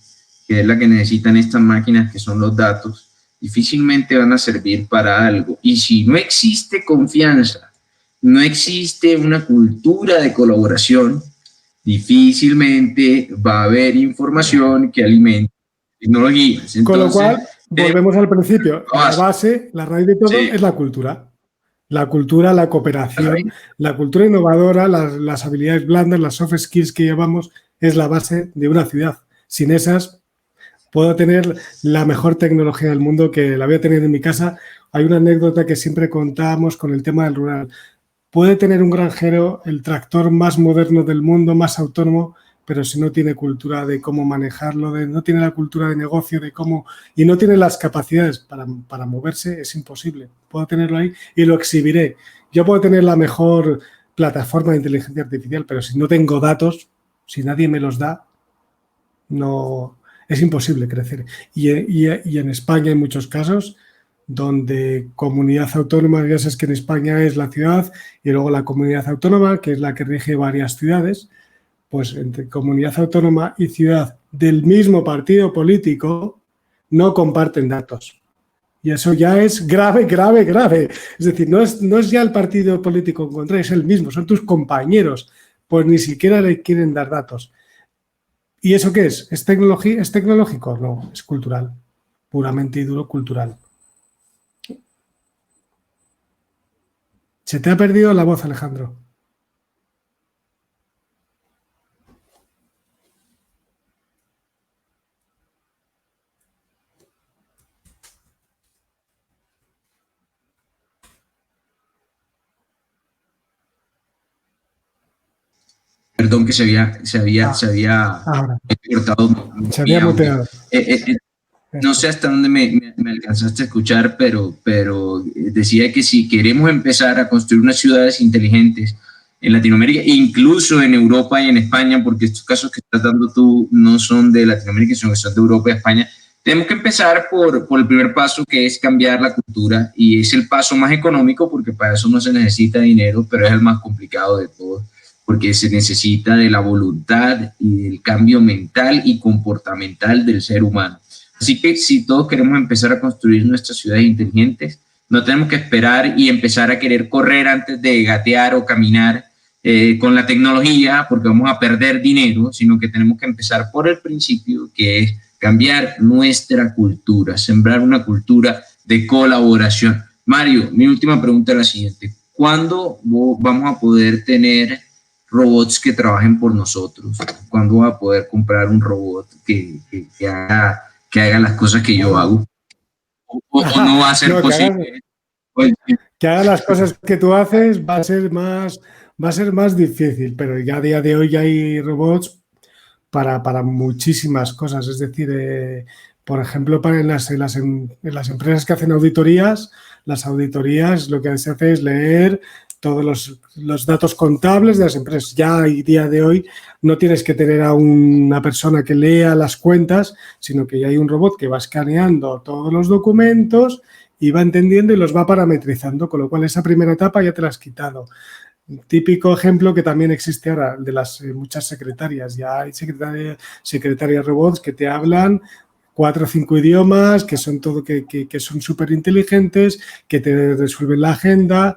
que es la que necesitan estas máquinas, que son los datos, difícilmente van a servir para algo. Y si no existe confianza, no existe una cultura de colaboración, difícilmente va a haber información que alimente tecnologías. Entonces, con lo cual, volvemos al principio. La base, la raíz de todo es la cultura. La cultura, la cooperación, la cultura innovadora, las habilidades blandas, las soft skills que llevamos, es la base de una ciudad. Sin esas, puedo tener la mejor tecnología del mundo, que la voy a tener en mi casa. Hay una anécdota que siempre contamos con el tema del rural. Puede tener un granjero el tractor más moderno del mundo, más autónomo, pero si no tiene cultura de cómo manejarlo, no tiene la cultura de negocio, de cómo, y no tiene las capacidades para moverse, es imposible. Puedo tenerlo ahí y lo exhibiré. Yo puedo tener la mejor plataforma de inteligencia artificial, pero si no tengo datos, si nadie me los da, no, es imposible crecer. Y en España hay muchos casos donde comunidad autónoma, ya sabes que en España es la ciudad y luego la comunidad autónoma, que es la que rige varias ciudades. Pues entre comunidad autónoma y ciudad del mismo partido político no comparten datos. Y eso ya es grave. Es decir, no es ya el partido político en contra, es el mismo, son tus compañeros, pues ni siquiera le quieren dar datos. ¿Y eso qué es? ¿Es tecnológico? No, es cultural, puramente y duro cultural. Se te ha perdido la voz, Alejandro. Perdón, que se había cortado. Se había muteado. No sé hasta dónde me alcanzaste a escuchar, pero decía que si queremos empezar a construir unas ciudades inteligentes en Latinoamérica, incluso en Europa y en España, porque estos casos que estás dando tú no son de Latinoamérica, sino que son de Europa y España, tenemos que empezar por el primer paso, que es cambiar la cultura, y es el paso más económico, porque para eso no se necesita dinero, pero es el más complicado de todos, porque se necesita de la voluntad y del cambio mental y comportamental del ser humano. Así que si todos queremos empezar a construir nuestras ciudades inteligentes, no tenemos que esperar y empezar a querer correr antes de gatear o caminar con la tecnología, porque vamos a perder dinero, sino que tenemos que empezar por el principio, que es cambiar nuestra cultura, sembrar una cultura de colaboración. Mario, mi última pregunta es la siguiente. ¿Cuándo vamos a poder tener robots que trabajen por nosotros? ¿Cuándo va a poder comprar un robot que haga las cosas que yo hago? ¿O no va a ser posible? Que haga las cosas que tú haces va a ser más difícil, pero ya a día de hoy ya hay robots para muchísimas cosas. Es decir, por ejemplo, en las empresas que hacen auditorías, las auditorías lo que se hace es leer todos los datos contables de las empresas. Ya a día de hoy no tienes que tener a una persona que lea las cuentas, sino que ya hay un robot que va escaneando todos los documentos y va entendiendo y los va parametrizando, con lo cual esa primera etapa ya te la has quitado. Un típico ejemplo que también existe ahora de las muchas secretarias. Ya hay secretarias robots que te hablan 4 o 5 idiomas, que son todo que son súper inteligentes, que te resuelven la agenda.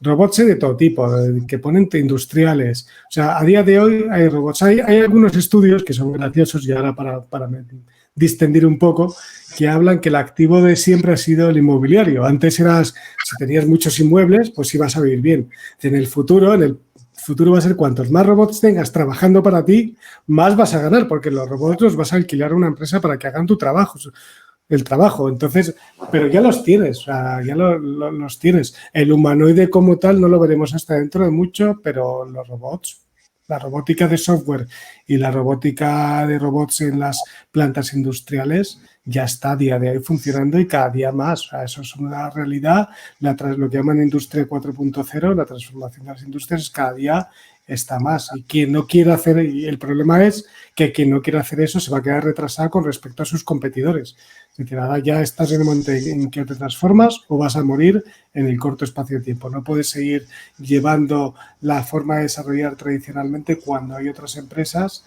Robots de todo tipo, que ponen industriales. O sea, a día de hoy hay robots. Hay algunos estudios que son graciosos y ahora para distendir un poco, que hablan que el activo de siempre ha sido el inmobiliario. Antes si tenías muchos inmuebles, pues ibas a vivir bien. En el futuro va a ser cuantos más robots tengas trabajando para ti, más vas a ganar, porque los robots los vas a alquilar a una empresa para que hagan el trabajo. Entonces, pero ya los tienes, o sea, ya los tienes. El humanoide como tal no lo veremos hasta dentro de mucho, pero los robots, la robótica de software y la robótica de robots en las plantas industriales ya está a día de hoy funcionando y cada día más. O sea, eso es una realidad. Lo que llaman industria 4.0, la transformación de las industrias, cada día está más. Y quien no quiere hacer, y el problema es que quien no quiere hacer eso se va a quedar retrasado con respecto a sus competidores. Es decir, ahora ya estás en el momento en que te transformas o vas a morir en el corto espacio de tiempo. No puedes seguir llevando la forma de desarrollar tradicionalmente cuando hay otras empresas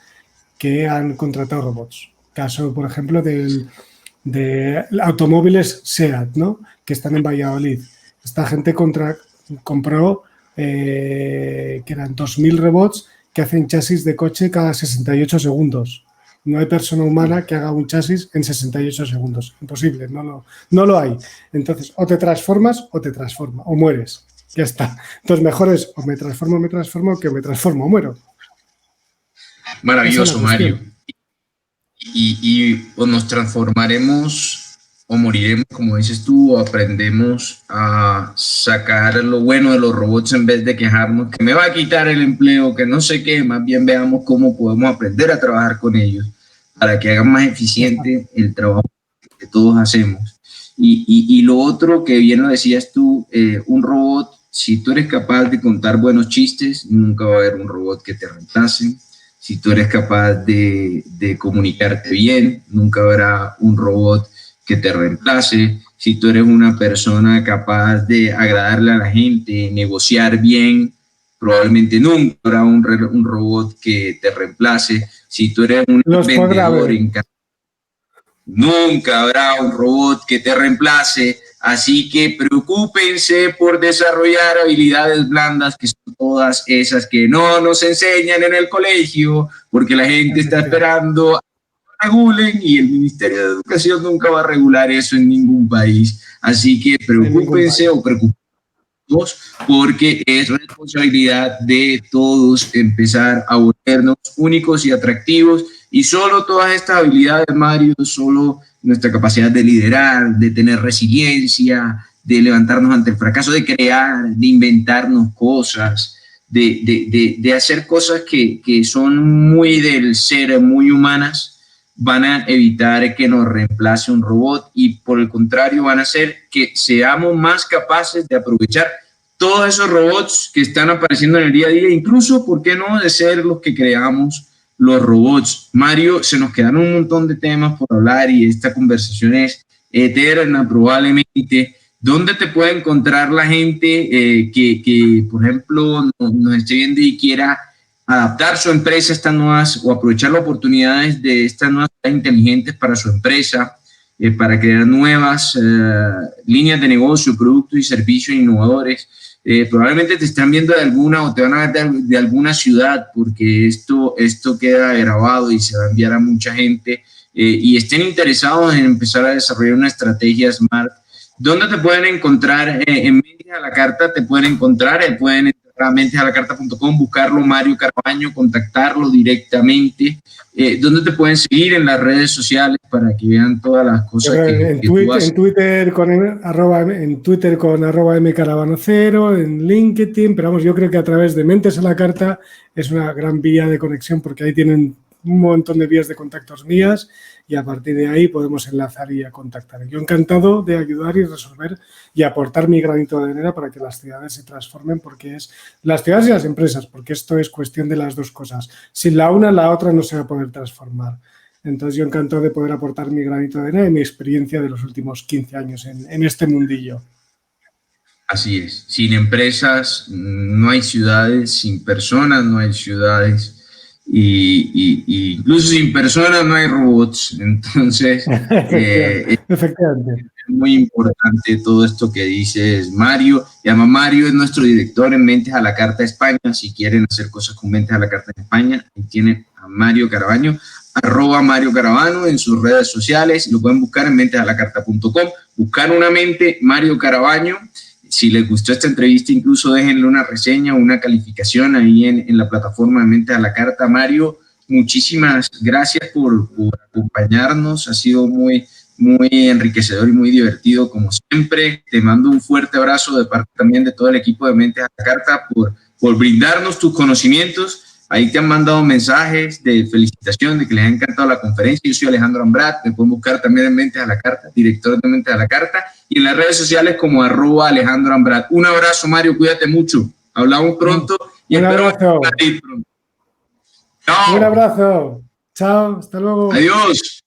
que han contratado robots. Caso, por ejemplo, de automóviles SEAT, ¿no? Que están en Valladolid. Esta gente compró que eran 2.000 robots que hacen chasis de coche cada 68 segundos. No hay persona humana que haga un chasis en 68 segundos. Imposible, no lo hay. Entonces, o te transformas o te transforma, o mueres. Ya está. Entonces, mejor es o me transformo, que me transformo o muero. Maravilloso, Mario. Y o nos transformaremos o moriremos, como dices tú, o aprendemos a sacar lo bueno de los robots en vez de quejarnos que me va a quitar el empleo, que no sé qué. Más bien veamos cómo podemos aprender a trabajar con ellos para que hagan más eficiente el trabajo que todos hacemos. Y lo otro que bien lo decías tú, un robot, si tú eres capaz de contar buenos chistes, nunca va a haber un robot que te reemplace. Si tú eres capaz de comunicarte bien, nunca habrá un robot que te reemplace. Si tú eres una persona capaz de agradarle a la gente, negociar bien, probablemente nunca habrá un robot que te reemplace. Si tú eres un vendedor en casa, nunca habrá un robot que te reemplace. Así que preocúpense por desarrollar habilidades blandas, que son todas esas que no nos enseñan en el colegio, porque la gente está esperando a que regulen y el Ministerio de Educación nunca va a regular eso en ningún país. Así que preocúpense o preocúpense, porque es responsabilidad de todos empezar a volvernos únicos y atractivos. Y solo todas estas habilidades, Mario, solo nuestra capacidad de liderar, de tener resiliencia, de levantarnos ante el fracaso, de crear, de inventarnos cosas, de hacer cosas que son muy del ser, muy humanas, van a evitar que nos reemplace un robot y por el contrario van a hacer que seamos más capaces de aprovechar todos esos robots que están apareciendo en el día a día, incluso, ¿por qué no?, de ser los que creamos los robots. Mario, se nos quedaron un montón de temas por hablar y esta conversación es eterna probablemente. ¿Dónde te puede encontrar la gente que, por ejemplo, nos esté viendo y quiera adaptar su empresa a estas nuevas o aprovechar las oportunidades de estas nuevas inteligentes para su empresa, para crear nuevas líneas de negocio, productos y servicios innovadores? Probablemente te están viendo de alguna o te van a ver de alguna ciudad, porque esto queda grabado y se va a enviar a mucha gente y estén interesados en empezar a desarrollar una estrategia Smart. ¿Dónde te pueden encontrar? En Mentes a la Carta te pueden encontrar, pueden entrar a mentesalacarta.com, buscarlo Mario Carabaño, contactarlo directamente. ¿Dónde te pueden seguir en las redes sociales para que vean todas las cosas que tú haces? En Twitter con @mcarabano0, en LinkedIn, pero vamos, yo creo que a través de Mentes a la Carta es una gran vía de conexión, porque ahí tienen un montón de vías de contactos mías y a partir de ahí podemos enlazar y a contactar. Yo encantado de ayudar y resolver y aportar mi granito de arena para que las ciudades se transformen, porque es las ciudades y las empresas, porque esto es cuestión de las dos cosas. Sin la una, la otra no se va a poder transformar. Entonces yo encantado de poder aportar mi granito de arena y mi experiencia de los últimos 15 años en este mundillo. Así es. Sin empresas no hay ciudades, sin personas no hay ciudades y incluso sin personas no hay robots. Entonces, Efectivamente. es muy importante todo esto que dices, Mario. Y además Mario es nuestro director en Mentes a la Carta España. Si quieren hacer cosas con Mentes a la Carta en España, ahí tienen a Mario Carabaño, @Mario Caravano en sus redes sociales. Lo pueden buscar en mentesalacarta.com. Buscar una mente, Mario Carabaño. Si les gustó esta entrevista, incluso déjenle una reseña o una calificación ahí en la plataforma de Mentes a la Carta. Mario, muchísimas gracias por acompañarnos. Ha sido muy enriquecedor y muy divertido como siempre. Te mando un fuerte abrazo de parte también de todo el equipo de Mentes a la Carta por brindarnos tus conocimientos. Ahí te han mandado mensajes de felicitación, de que les ha encantado la conferencia. Yo soy Alejandro Ambrat, me pueden buscar también en Mentes a la Carta, director de Mentes a la Carta, y en las redes sociales como @Alejandro Ambrat. Un abrazo, Mario, cuídate mucho. Hablamos pronto y espero abrazo. Madrid pronto. Chao. Un abrazo. Chao, hasta luego. Adiós.